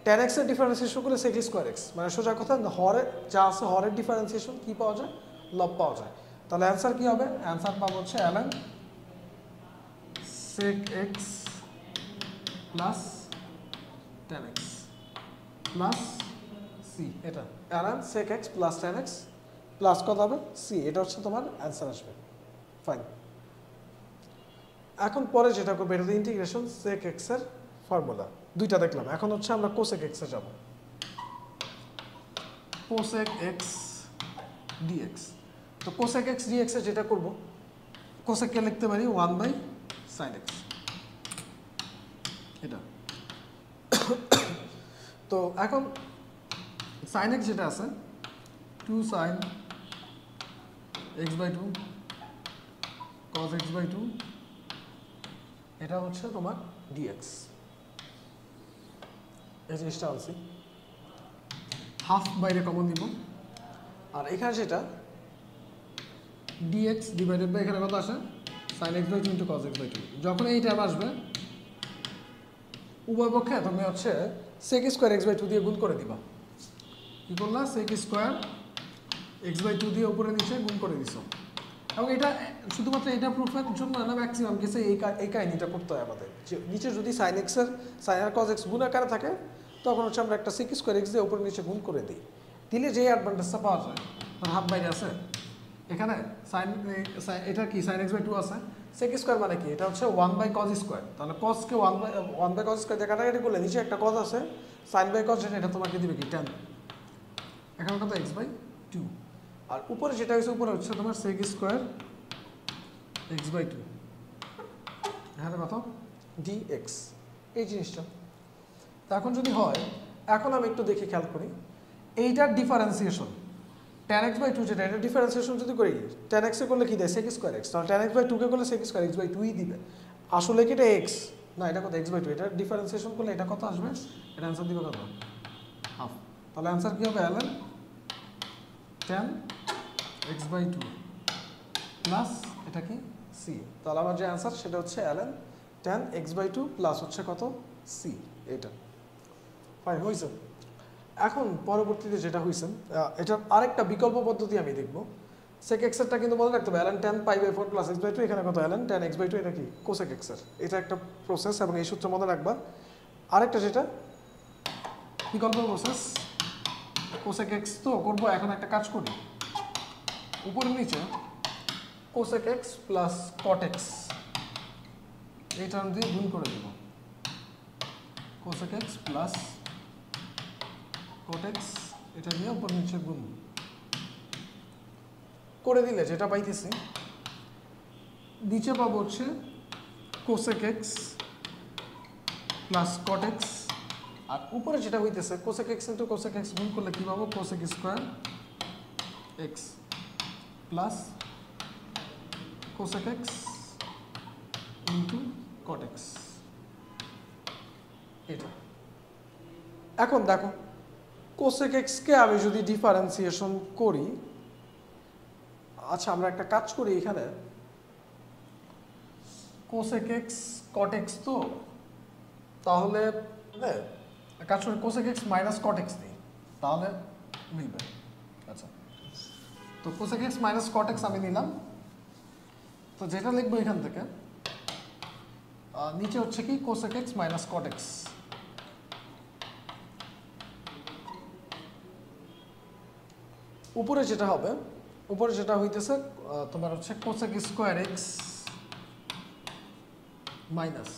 S1: tan x এর ডিফারেন্সিয়েশন করে sec স্কয়ার x মানে সোজা কথা হরে যা আছে হরের ডিফারেন্সিয়েশন কি পাওয়া যায় লব পাওয়া যায় তাহলে অ্যানসার কি হবে অ্যানসার পাবো হচ্ছে ln sec x plus tan x plus c এটা ln sec x plus tan x plus কত হবে c এটা হচ্ছে তোমার অ্যানসার আসবে ফাইন এখন পরে যেটা করব এটা ইন্টিগ্রেশন sec x এর ফর্মুলা দুইটা দেখলাম এখন হচ্ছে আমরা cosec x এ যাব কোসেক এক্স ডিএক্স। তো কোসেক এক্স ডিএক্স এর যেটা করব, কোসেককে লিখতে পারি 1/sin x, এটা। তো এখন sin x যেটা আছে 2sin x/2 cos x/2, এটা হচ্ছে তোমার dx। এই জিনিসটা আনছি, হাফ বাইরে কমন দিব, আর এখানে যেটা dx ডিভাইডেড বাই এখানে কত আসে sin x/2 into cos x/2। যখন এই টার্ম আসবে উভয় পক্ষে তুমি হচ্ছে sec স্কয়ার x/2 দিয়ে গুণ করে দিবা। কি করলা? sec স্কয়ার x/2 দিয়ে উপরে নিচে গুণ করে দিছো। এবং এটা শুধুমাত্র এটা প্রুফের জন্য না, ম্যাক্সিমাম কেসে এই কাহিনীটা করতে হয় আমাদের। যে নিচে যদি sin x এর sin আর cos x গুণ আকারে থাকে, তখন হচ্ছে আমরা একটা sec স্কয়ার x দিয়ে উপরে নিচে গুণ করে দিই। দিলে যে অ্যাডভান্টেজটা পাওয়া যায়, তার হাফ বাইরে আছে এখানে sin এটা কি sin x/2 আছে, sec স্কয়ার মানে কি? এটা হচ্ছে 1/cos স্কয়ার। তাহলে cos কে 1/cos স্কয়ার দিয়ে কাটাকাটি করলে নিচে একটা cos আছে, sin/cos এটা তোমাকে দিবে কি tan, এখানে কত x/2। আর উপরে যেটা হচ্ছে, উপরে হচ্ছে তোমার sec স্কয়ার x/2, এখানে কত dx, এই জিনিসটা। তো এখন যদি হয়, এখন আমি একটু দেখি খেয়াল করি, এইটার ডিফারেন্সিয়েশন tan x/2 যেটা, এটা ডিফারেন্সিয়েশন যদি করি, tan x এ করলে কি দেয় sec স্কয়ার x, তাহলে tan x/2 কে করলে sec স্কয়ার x/2 ই দিবে। আসলে কি এটা x না, এটা কত x/2, এটা ডিফারেন্সিয়েশন করলে এটা কত আসবে? এটা आंसर দিবে কত? হাফ। তাহলে आंसर কি হবে? ln tan x/2 প্লাস এটা কি c। তাহলে আমার যে आंसर সেটা হচ্ছে ln tan x/2 প্লাস হচ্ছে কত c, এটা ফাইন হইছে। এখন পরবর্তীতে যেটা হইছে, এটার আরেকটা বিকল্প পদ্ধতি আমি দেখব। sec x এরটা কিন্তু মনে রাখতে হবে ln tan π/4 প্লাস x/2, এখানে কত ln tan x/2, এটা কি cosec x এর, এটা একটা প্রসেস এবং এই সূত্র মনে রাখবা। আরেকটা যেটা বিকল্প প্রসেস cosec x, তো করব এখন একটা কাজ করি, উপরে নিচে cosec x plus cot x এই টার্ম দিয়ে গুণ করে দেব, cosec x plus cot x এটা দিয়ে উপর নিচে গুণ করে দিলে যেটা পাইতেছি, নিচে পাবো হচ্ছে cosec x plus cot x, আর উপরে যেটা হইতেছে cosec x into cosec x গুণ করলে কি পাবো? cosec square x plus cosec x into cot x, এটা। এখন দেখো cosec x কে আমি যদি ডিফারেন্সিয়েশন করি, আচ্ছা আমরা একটা কাজ করি, এখানে cosec x cot x, তো তাহলে কাজ করি cosec x minus cot x দিই, তাহলে মিলবে। আচ্ছা, তো cosec x minus cot x আমি নিলাম। তো যেটা লিখবো এখান থেকে, নিচে হচ্ছে কি cosec x minus cot x, উপরে যেটা হবে, উপরে যেটা হইতেছে তোমার হচ্ছে cosec square x minus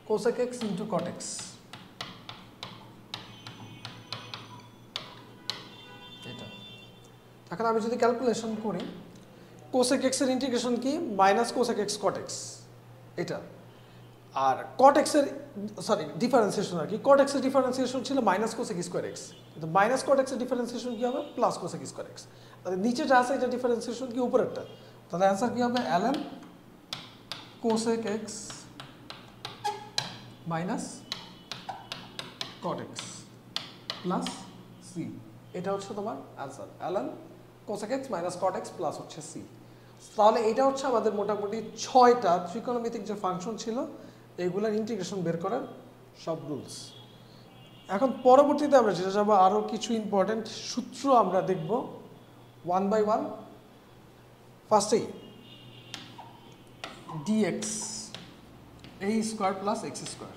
S1: cosec x into cot x, এটা। এখন আমি যদি ক্যালকুলেশন করি, cosec x এর ইন্টিগ্রেশন কি? Minus cosec x cot x, এটা। আর cot x এর ডিফারেন্সিয়েশন আর কি, cot x এর ডিফারেন্সিয়েশন ছিল মাইনাস cosec স্কয়ার x, কিন্তু মাইনাস cot x এর ডিফারেন্সিয়েশন কি হবে? Plus cosec square x। তাহলে নিচে যা আছে এটা ডিফারেন্সিয়েশন কি উপরেরটা, তাহলে आंसर কি হবে? ln cosec x minus cot x plus c, এটা হচ্ছে তোমার answer ln cosec x minus cot x plus হচ্ছে c। তাহলে এটা হচ্ছে আমাদের মোটামুটি 6টা ত্রিকোণমিতিক যে ফাংশন ছিল এইগুলোর ইন্টিগ্রেশন বের করার সব রুলস। এখন পরবর্তীতে আমরা যেটা যাব, আরও কিছু ইম্পর্টেন্ট সূত্র আমরা দেখব 1 বাই 1। ফার্স্টেই dx a square plus x square,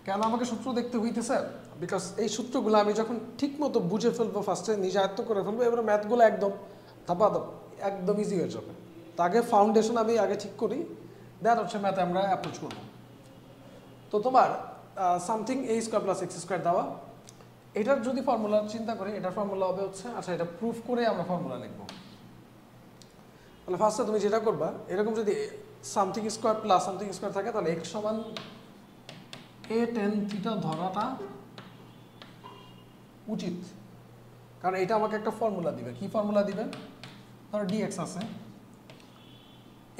S1: কেন আমাকে সূত্র দেখতে হইতেছে? বিকজ এই সূত্রগুলো আমি যখন ঠিক মতো বুঝে ফেলবো, ফার্স্টে নিজে আয়ত্ত করে ফেলবো, এবারে ম্যাথগুলো একদম ধাপাধাপ একদম ইজি হয়ে যাবে। তো আগে ফাউন্ডেশন আমি আগে ঠিক করি, দেন হচ্ছে ম্যাথে আমরা অ্যাপ্রোচ করব। তো তোমার something a square plus x square দেওয়া, এটার যদি ফর্মুলা চিন্তা করি, এটার ফর্মুলা হবে হচ্ছে, আচ্ছা এটা প্রুফ করে আমরা ফর্মুলা লিখব। তাহলে ফার্স্টে তুমি যেটা করবা, এরকম যদি something square plus something square থাকে, তাহলে x সমান a tan থিটা ধরাটা উচিত, কারণ এটা আমাকে একটা ফর্মুলা দিবে। কি ফর্মুলা দিবে? ধরো dx আছে,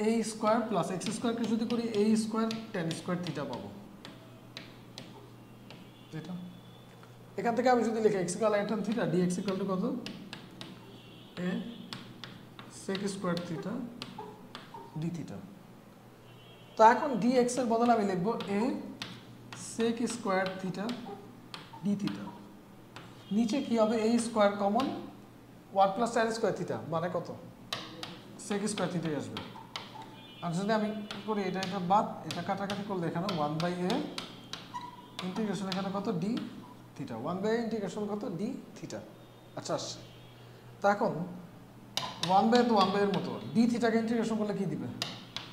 S1: a স্কোয়ার প্লাস x স্কোয়ারকে যদি করি a square tan square theta পাবো। এটা এখান থেকে আমি যদি লিখি x equal a tan theta, dx equal two কত? a sec square theta d theta. তো এখন dx এর বদলে আমি লিখবো a sec square theta d theta. নিচে কি হবে? a square common 1 plus tan square theta মানে কত? sec স্কোয়ার থিটাই আসবে। আর যদি আমি কি করি, এটা বাদ, এটা কাটাকাটি করলে এখানে 1/a ইন্টিগ্রেশন এখানে কত? d theta. 1/a ইন্টিগ্রেশন কত? d theta. আচ্ছা আসছে। তা এখন 1/a তো 1/a এর মতো, d থিটাকে ইন্টিগ্রেশন করলে কি দিবে?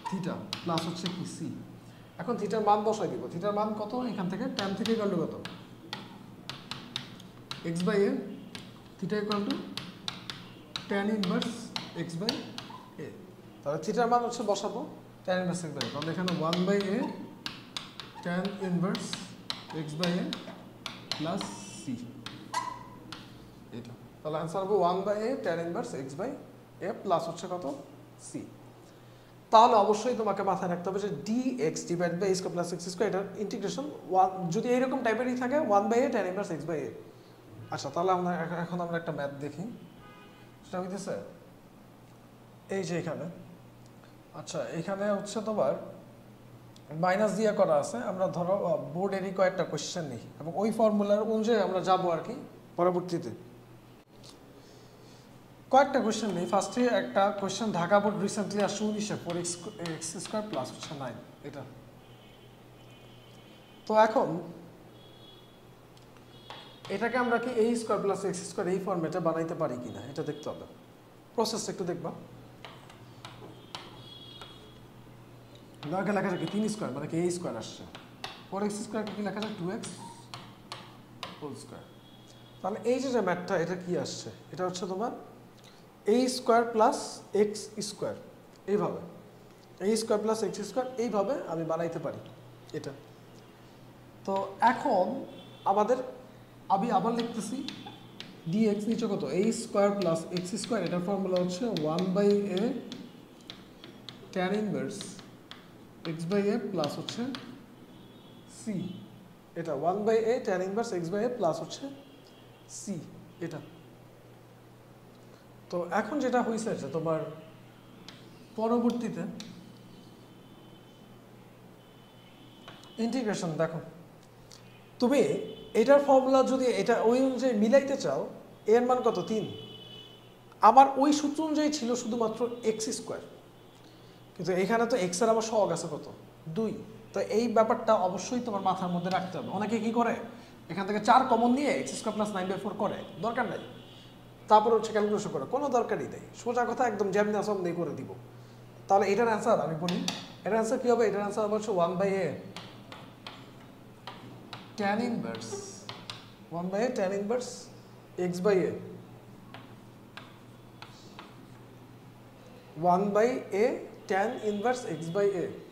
S1: থিটা প্লাস হচ্ছে কি c। এখন থিটার মান বসাই দিব। থিটার মান কত? এখান থেকে tan থিটা ইকুয়াল টু কত? x/a। Theta equal to tan inverse x/a। তাহলে থিটার মান হচ্ছে বসাবো tan ইনভার্স x/a। তাহলে এখানে 1/a tan inverse x/a plus c। এটা তাহলে आंसर হবে 1/a tan inverse x/a plus হচ্ছে কত? c। তাহলে অবশ্যই তোমাকে মাথায় রাখতে হবে যে dx divide by a square plus x square, এটার ইন্টিগ্রেশন যদি এইরকম টাইপেরই থাকে 1/a tan ইনভার্স x/a। আচ্ছা তাহলে এখন আমরা একটা ম্যাথ দেখি, সেটা হইতেছে এই যে এখানে। আচ্ছা এখানে হচ্ছে তোমার মাইনাস দিয়ে করা আছে। আমরা ধরো বোর্ডেরই কয়েকটা কোয়েশ্চেন নিই এবং ওই ফর্মুলার অনুযায়ী আমরা যাবো আর কি পরবর্তীতে। কয়েকটা কোয়েশ্চেন নেই। ফার্স্টে একটা কোয়েশ্চেন ঢাকা বোর্ড রিসেন্টলি আসছে 19-এ 4x স্কয়ার প্লাস হচ্ছে 9, এটা। তো এখন এটাকে আমরা কি a square plus x square এই ফরম্যাটে বানাইতে পারি কিনা এটা দেখতে হবে। প্রসেসটা একটু দেখবা। লেখা যায় কি 3 স্কয়ার মানে কি a স্কয়ার আসছে, 4x স্কয়ার কি লেখা যায় 2x হোল স্কয়ার। তাহলে এই যে ম্যাথটা এটা কি আসছে? এটা হচ্ছে তোমার a square plus x square, এইভাবে a square plus x square এইভাবে আমি বানাইতে পারি এটা। তো এখন আমি আবার লিখতেছি dx নিচে কত? a square plus x square, এটার ফর্মুলা হচ্ছে 1/a tan inverse x/a plus হচ্ছে c। এটা 1/a tan inverse x/a plus হচ্ছে c এটা। তো এখন যেটা হয়েছে যে তোমার পরবর্তীতে ইন্টিগ্রেশন দেখো, তুমি এটার ফর্মুলা যদি এটা ওই অনুযায়ী মিলাইতে চাও, এর মান কত? 3। আমার ওই সূত্র অনুযায়ী ছিল শুধুমাত্র x স্কয়ার, কিন্তু এখানে তো x এর আবার সহগ আছে কত? 2। তো এই ব্যাপারটা অবশ্যই তোমার মাথার মধ্যে রাখতে হবে। অনেকে কি করে এখান থেকে 4 কমন নিয়ে x স্কয়ার প্লাস 9/4 করে, দরকার নাই। তারপর হচ্ছে ক্যালকুলেশন করে, কোনো দরকারই নেই। সোজা কথা একদম যেমনি আসম দিয়ে করে দিব। তাহলে এটার অ্যান্সার আমি বলি, এটার অ্যান্সার কি হবে? এটার অ্যান্সার হবে হচ্ছে 1/a tan inverse 1/a tan inverse x/a 1/a tan inverse x/a।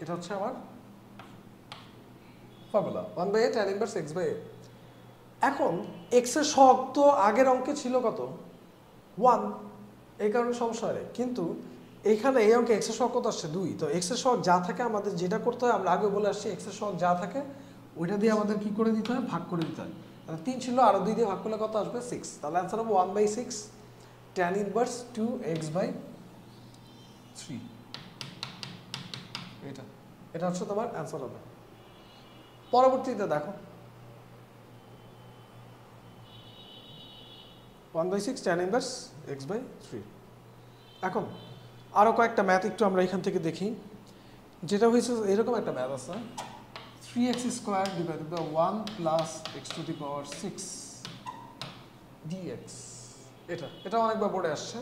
S1: এটা হচ্ছে আমার formula 1/a tan inverse x/a। এখন x এর সহগ তো আগের অঙ্কে ছিল কত? 1, এই কারণে সমস্যা হয়। কিন্তু এখানে এই অঙ্কে x এর সহগ কত আসছে? 2। তো x এর সহগ যা থাকে আমাদের যেটা করতে হয়, আমরা আগে বলে আসছি x এর সহগ যা থাকে ওইটা দিয়ে আমাদের কি করে দিতে হয়? ভাগ করে দিতে হয়। তাহলে 3 ছিল, আরো 2 দিয়ে ভাগ করলে কত আসবে? 6। তাহলে অ্যান্সার হবে 1/6 tan ইনভার্স 2x/3। এটা হচ্ছে তোমার অ্যান্সার হবে। পরবর্তীতে দেখো 1/6 tan ইনভার্স x/3। এখন আরো কয়েকটা ম্যাথ একটু আমরা এখান থেকে দেখি। যেটা হয়েছে এরকম একটা ম্যাথ আছে 3x square divided by 1 plus x to the power 6 dx। এটা অনেকবার বোর্ডে আসছে।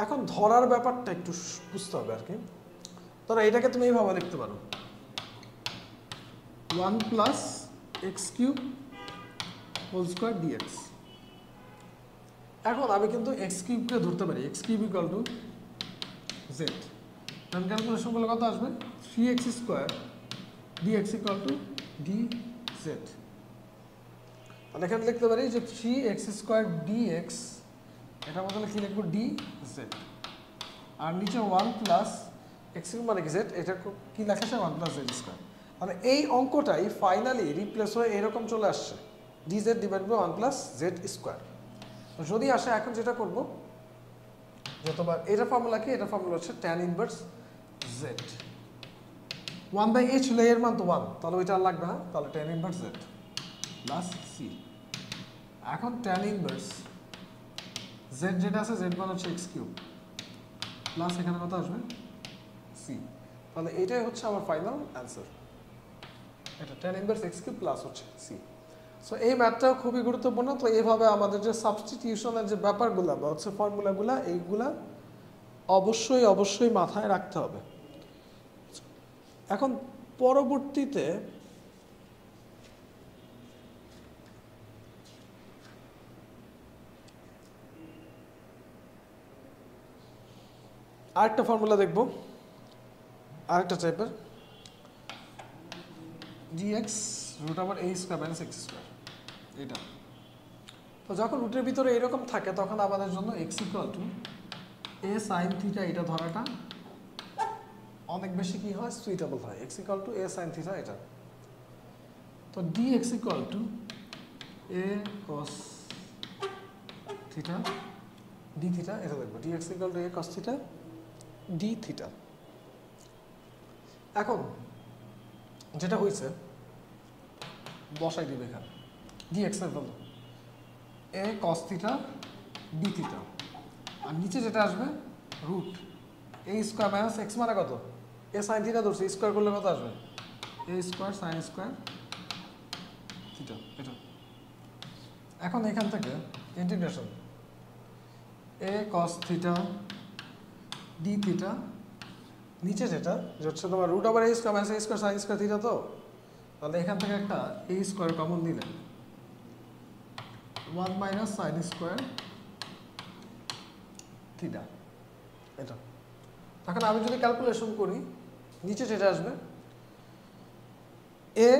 S1: এখন ধরার ব্যাপারটা একটু বুঝতে হবে আর কি। ধরো এটাকে তুমি এইভাবে লিখতে পারো 1 plus x cube whole square DX. এখন আমি কিন্তু এক্স কিউবকে ধরতে পারি, X cube equal to Z. তাহলে ক্যালকুলেশন করলে কত আসবে? 3x square DX equal to D Z. তাহলে এখানে লিখতে পারি যে 3x স্কোয়ার ডিএক্স, এটার বদলে কি লিখবো? D Z. আর নিচে 1 প্লাস এক্স কিউব মানে কি জেড, এটা কি লেখা আছে? 1 প্লাস জেড স্কোয়ার। মানে এই অঙ্কটাই ফাইনালি রিপ্লেস হয়ে এরকম চলে আসছে, D Z divide by 1 plus Z square. তো যদি আসে, এখন যেটা করবো যে তোমার এটা ফর্মুলা কি? এটা ফর্মুলা হচ্ছে tan ইনভার্স জেড। 1/a ছিল, এর মান তো 1, তাহলে ওইটা আর লাগবে না, তাহলে tan inverse Z plus C. এখন tan ইনভার্স জেড যেটা আছে, জেড মান হচ্ছে এক্স কিউব প্লাস এখানে কত আসবে? সি। তাহলে এটাই হচ্ছে আমার ফাইনাল অ্যান্সার, এটা tan inverse x cube plus হচ্ছে সি। সো এই ম্যাথটাও খুবই গুরুত্বপূর্ণ। তো এইভাবে আমাদের যে সাবস্টিটিউশনের যে ব্যাপারগুলো বা হচ্ছে ফর্মুলাগুলো, এইগুলা অবশ্যই অবশ্যই মাথায় রাখতে হবে। এখন পরবর্তীতে আরেকটা ফর্মুলা দেখব, আরেকটা টাইপের, dx root over a square minus x square. এটা তো যখন রুটের ভিতরে এরকম থাকে, তখন আমাদের জন্য x equal to a sin theta এটা ধরাটা অনেক বেশি কি হয়? সুইটেবল হয়। x equal to a sin theta এটা। তো dx equal to a cos theta d theta, এটা দেখবো dx equal to a cos theta d theta. এখন যেটা হয়েছে বসাই দিবে এখানে dx এর value a cos theta d theta, আর নিচে যেটা আসবে root a square minus x মানে কত? a sin থিটা ধরছে, স্কয়ার করলে কত আসবে? a square sin square theta এটা। এখন এখান থেকে integration a cos theta d theta, নিচে যেটা হচ্ছে তোমার root over a square minus a square sin square theta. তো তাহলে এখান থেকে একটা a স্কয়ার কমন দিলে 1 মাইনাস sin স্কয়ার থিটা এটা। এখন আমি যদি ক্যালকুলেশন করি, নিচে যেটা আসবে a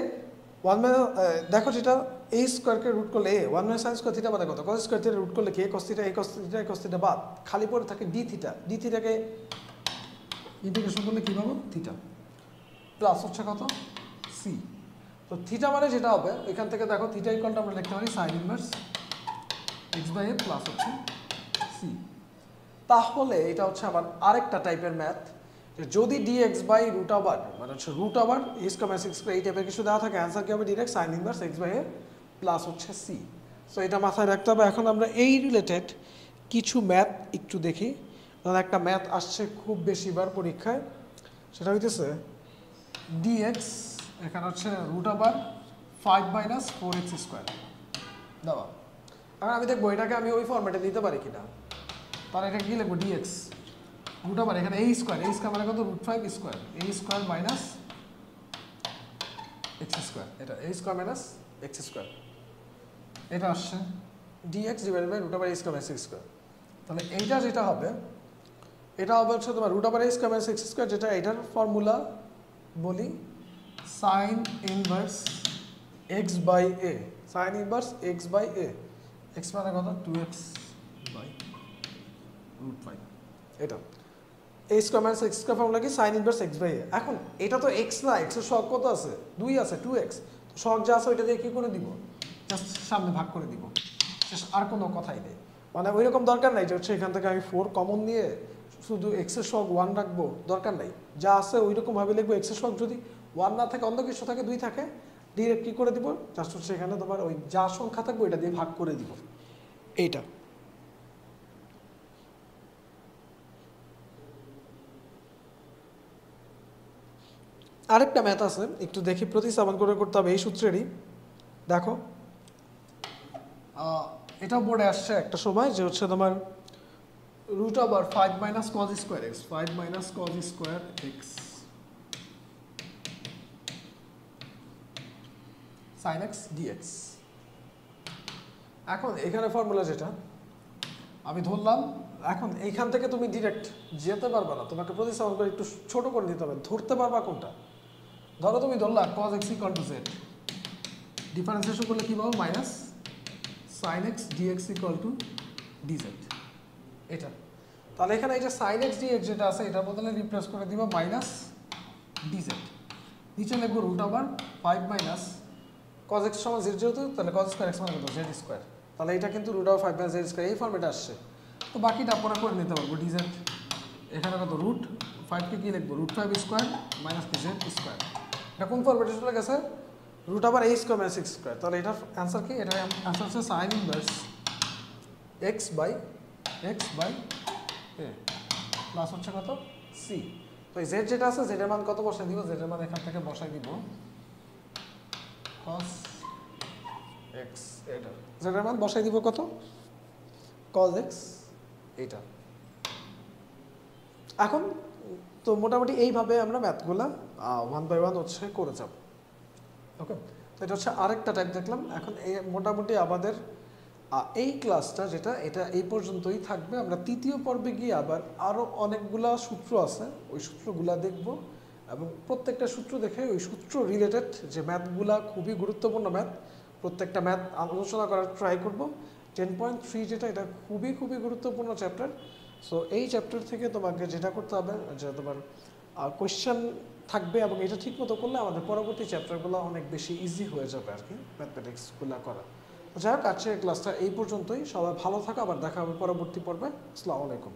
S1: 1 মাইনাস, দেখো যেটা a স্কয়ারকে রুট করলে a 1 minus sin square theta মানে কত? cos স্কয়ার থিটা রুট করলে কি? a cos theta, a cos theta, a cos theta বাদ, খালি পড়ে থাকে d থিটা। d থিটাকে ইন্টিগ্রেশন করলে কি পাবো? থিটা প্লাস হচ্ছে কত? সি। তো থিটা মানে যেটা হবে এখান থেকে দেখো, থিটা ইকুয়ালটা আমরা লিখতে পারি sin inverse x by a plus হচ্ছে সি। তাহলে এটা হচ্ছে আমার আরেকটা টাইপের ম্যাথ, যে যদি dx বাই রুট ওভার মানে হচ্ছে root over a square minus x square এই টাইপের কিছু দেওয়া থাকে, অ্যান্সার কি হবে? Direct sin inverse x by a plus হচ্ছে সি। সো এটা মাথায় রাখতে হবে। এখন আমরা এই রিলেটেড কিছু ম্যাথ একটু দেখি। ধর একটা ম্যাথ আসছে খুব বেশিবার পরীক্ষায়, সেটা হইতেছে dx এখানে হচ্ছে root over 5 minus 4x square দেওয়া। এখন আমি দেখবো এটাকে আমি ওই ফরম্যাটে দিতে পারি কিনা। তাহলে এটা কি লিখবো? dx রুট ওভার এখানে a স্কয়ার, a স্কয়ার মানে কত? Root 5 square, a square minus x square, এটা a square minus x square. এটা আসছে dx divided by root over a square minus x square. তাহলে এইটা যেটা হবে, এটা হবে হচ্ছে তোমার root over a square minus x square, যেটা এটার ফর্মুলা বলি sin inverse x by a, sin inverse x by a, x মানে কত? 2x বাই রুট 5 এটা। a square minus x square formula কি? sin inverse x by a। এখন এটা তো x না, x এর সহগ কত আছে? 2 আছে, 2x। তো সহগ যা আছে ওইটা দিয়ে কি করে দিব? জাস্ট সামনে ভাগ করে দিব, আর কোনো কথাই নেই। মানে ওই রকম দরকার নাই যে হচ্ছে এখান থেকে আমি 4 কমন নিয়ে শুধু x এর সহগ 1 রাখবো, দরকার নাই। যা আছে ওই রকম ভাবে লিখবো। x এর সহগ যদি 1 না থাকে, অন্য কিছু থাকে, 2 থাকে, ডিরেক্ট কি করে দিব? জাস্ট হচ্ছে এখানে তোমার ওই যা সংখ্যা থাকবে ওইটা দিয়ে ভাগ করে দিব। এইটা আরেকটা ম্যাথ আছে, একটু দেখি, প্রতিস্থাপন করে করতে হবে এই সূত্রেরই। দেখো এটা বোর্ডে আসছে একটা সময়, যে হচ্ছে তোমার root over 5 minus cos square x, 5 minus cos square x sin x dx। এখন এখানে ফর্মুলা যেটা আমি ধরলাম, এখন এইখান থেকে তুমি ডিরেক্ট যেতে পারবা না, তোমাকে প্রতিস্থাপন করে একটু ছোট করে দিতে হবে। ধরতে পারবা কোনটা? ধরো তুমি Dharla cos x equal two z, differentiation করলে কি পাবো? Minus sin x dx equal two dz। এটা তাহলে এখানে এই যে sin x dx যেটা আছে এটার বদলে রিপ্লেস করে দিবা মাইনাস dz। নিচে লিখবো root over 5 minus cos x সমান 0 যেহেতু, তাহলে cos স্কয়ার x মানে কত? z square. তাহলে এটা কিন্তু root over 5 minus z square এই ফর্মেটে আসছে। তো বাকিটা আমরা করে নিতে পারবো dz। এখানে কত? রুট 5 কে কি লিখবো? রুট 5 স্কয়ার মাইনাস কি z স্কয়ার। এটা কোন ফর্মেটে চলে গেছে? Root over a square minus x square. তাহলে এটা অ্যানসার কি? এটা অ্যানসার হচ্ছে sin inverse x by a plus হচ্ছে কত? c। তো এই z যেটা আছে z এর মান কত বসাই দিব? z এর মান এখান থেকে বসাই দিব cos x। এটা z এর মান বসাই দিব কত? cos x এইটা। এখন তো মোটামুটি এইভাবে আমরা ম্যাথগুলা 1 বাই 1 হচ্ছে করে যাব। ওকে, তো এটা হচ্ছে আরেকটা টাইপ দেখলাম। এখন এই মোটামুটি আমাদের এই ক্লাসটা যেটা এটা এই পর্যন্তই থাকবে। আমরা তৃতীয় পর্বে গিয়ে আবার আরও অনেকগুলা সূত্র আছে, ওই সূত্রগুলা দেখব এবং প্রত্যেকটা সূত্র দেখে ওই সূত্র রিলেটেড যে ম্যাথগুলা খুবই গুরুত্বপূর্ণ ম্যাথ, প্রত্যেকটা ম্যাথ আলোচনা করার ট্রাই করব। 10.3 যেটা এটা খুবই গুরুত্বপূর্ণ চ্যাপ্টার। সো এই চ্যাপ্টার থেকে তোমাকে যেটা করতে হবে যে তোমার কোয়েশ্চেন থাকবে এবং এটা ঠিক মতো করলে আমাদের পরবর্তী চ্যাপ্টারগুলো অনেক বেশি ইজি হয়ে যাবে আর কি ম্যাথমেটিক্সগুলো করা। যাই হোক, আজকের ক্লাসটা এই পর্যন্তই। সবাই ভালো থাকো, আবার দেখা হবে পরবর্তী পর্বে। আসসালামু আলাইকুম।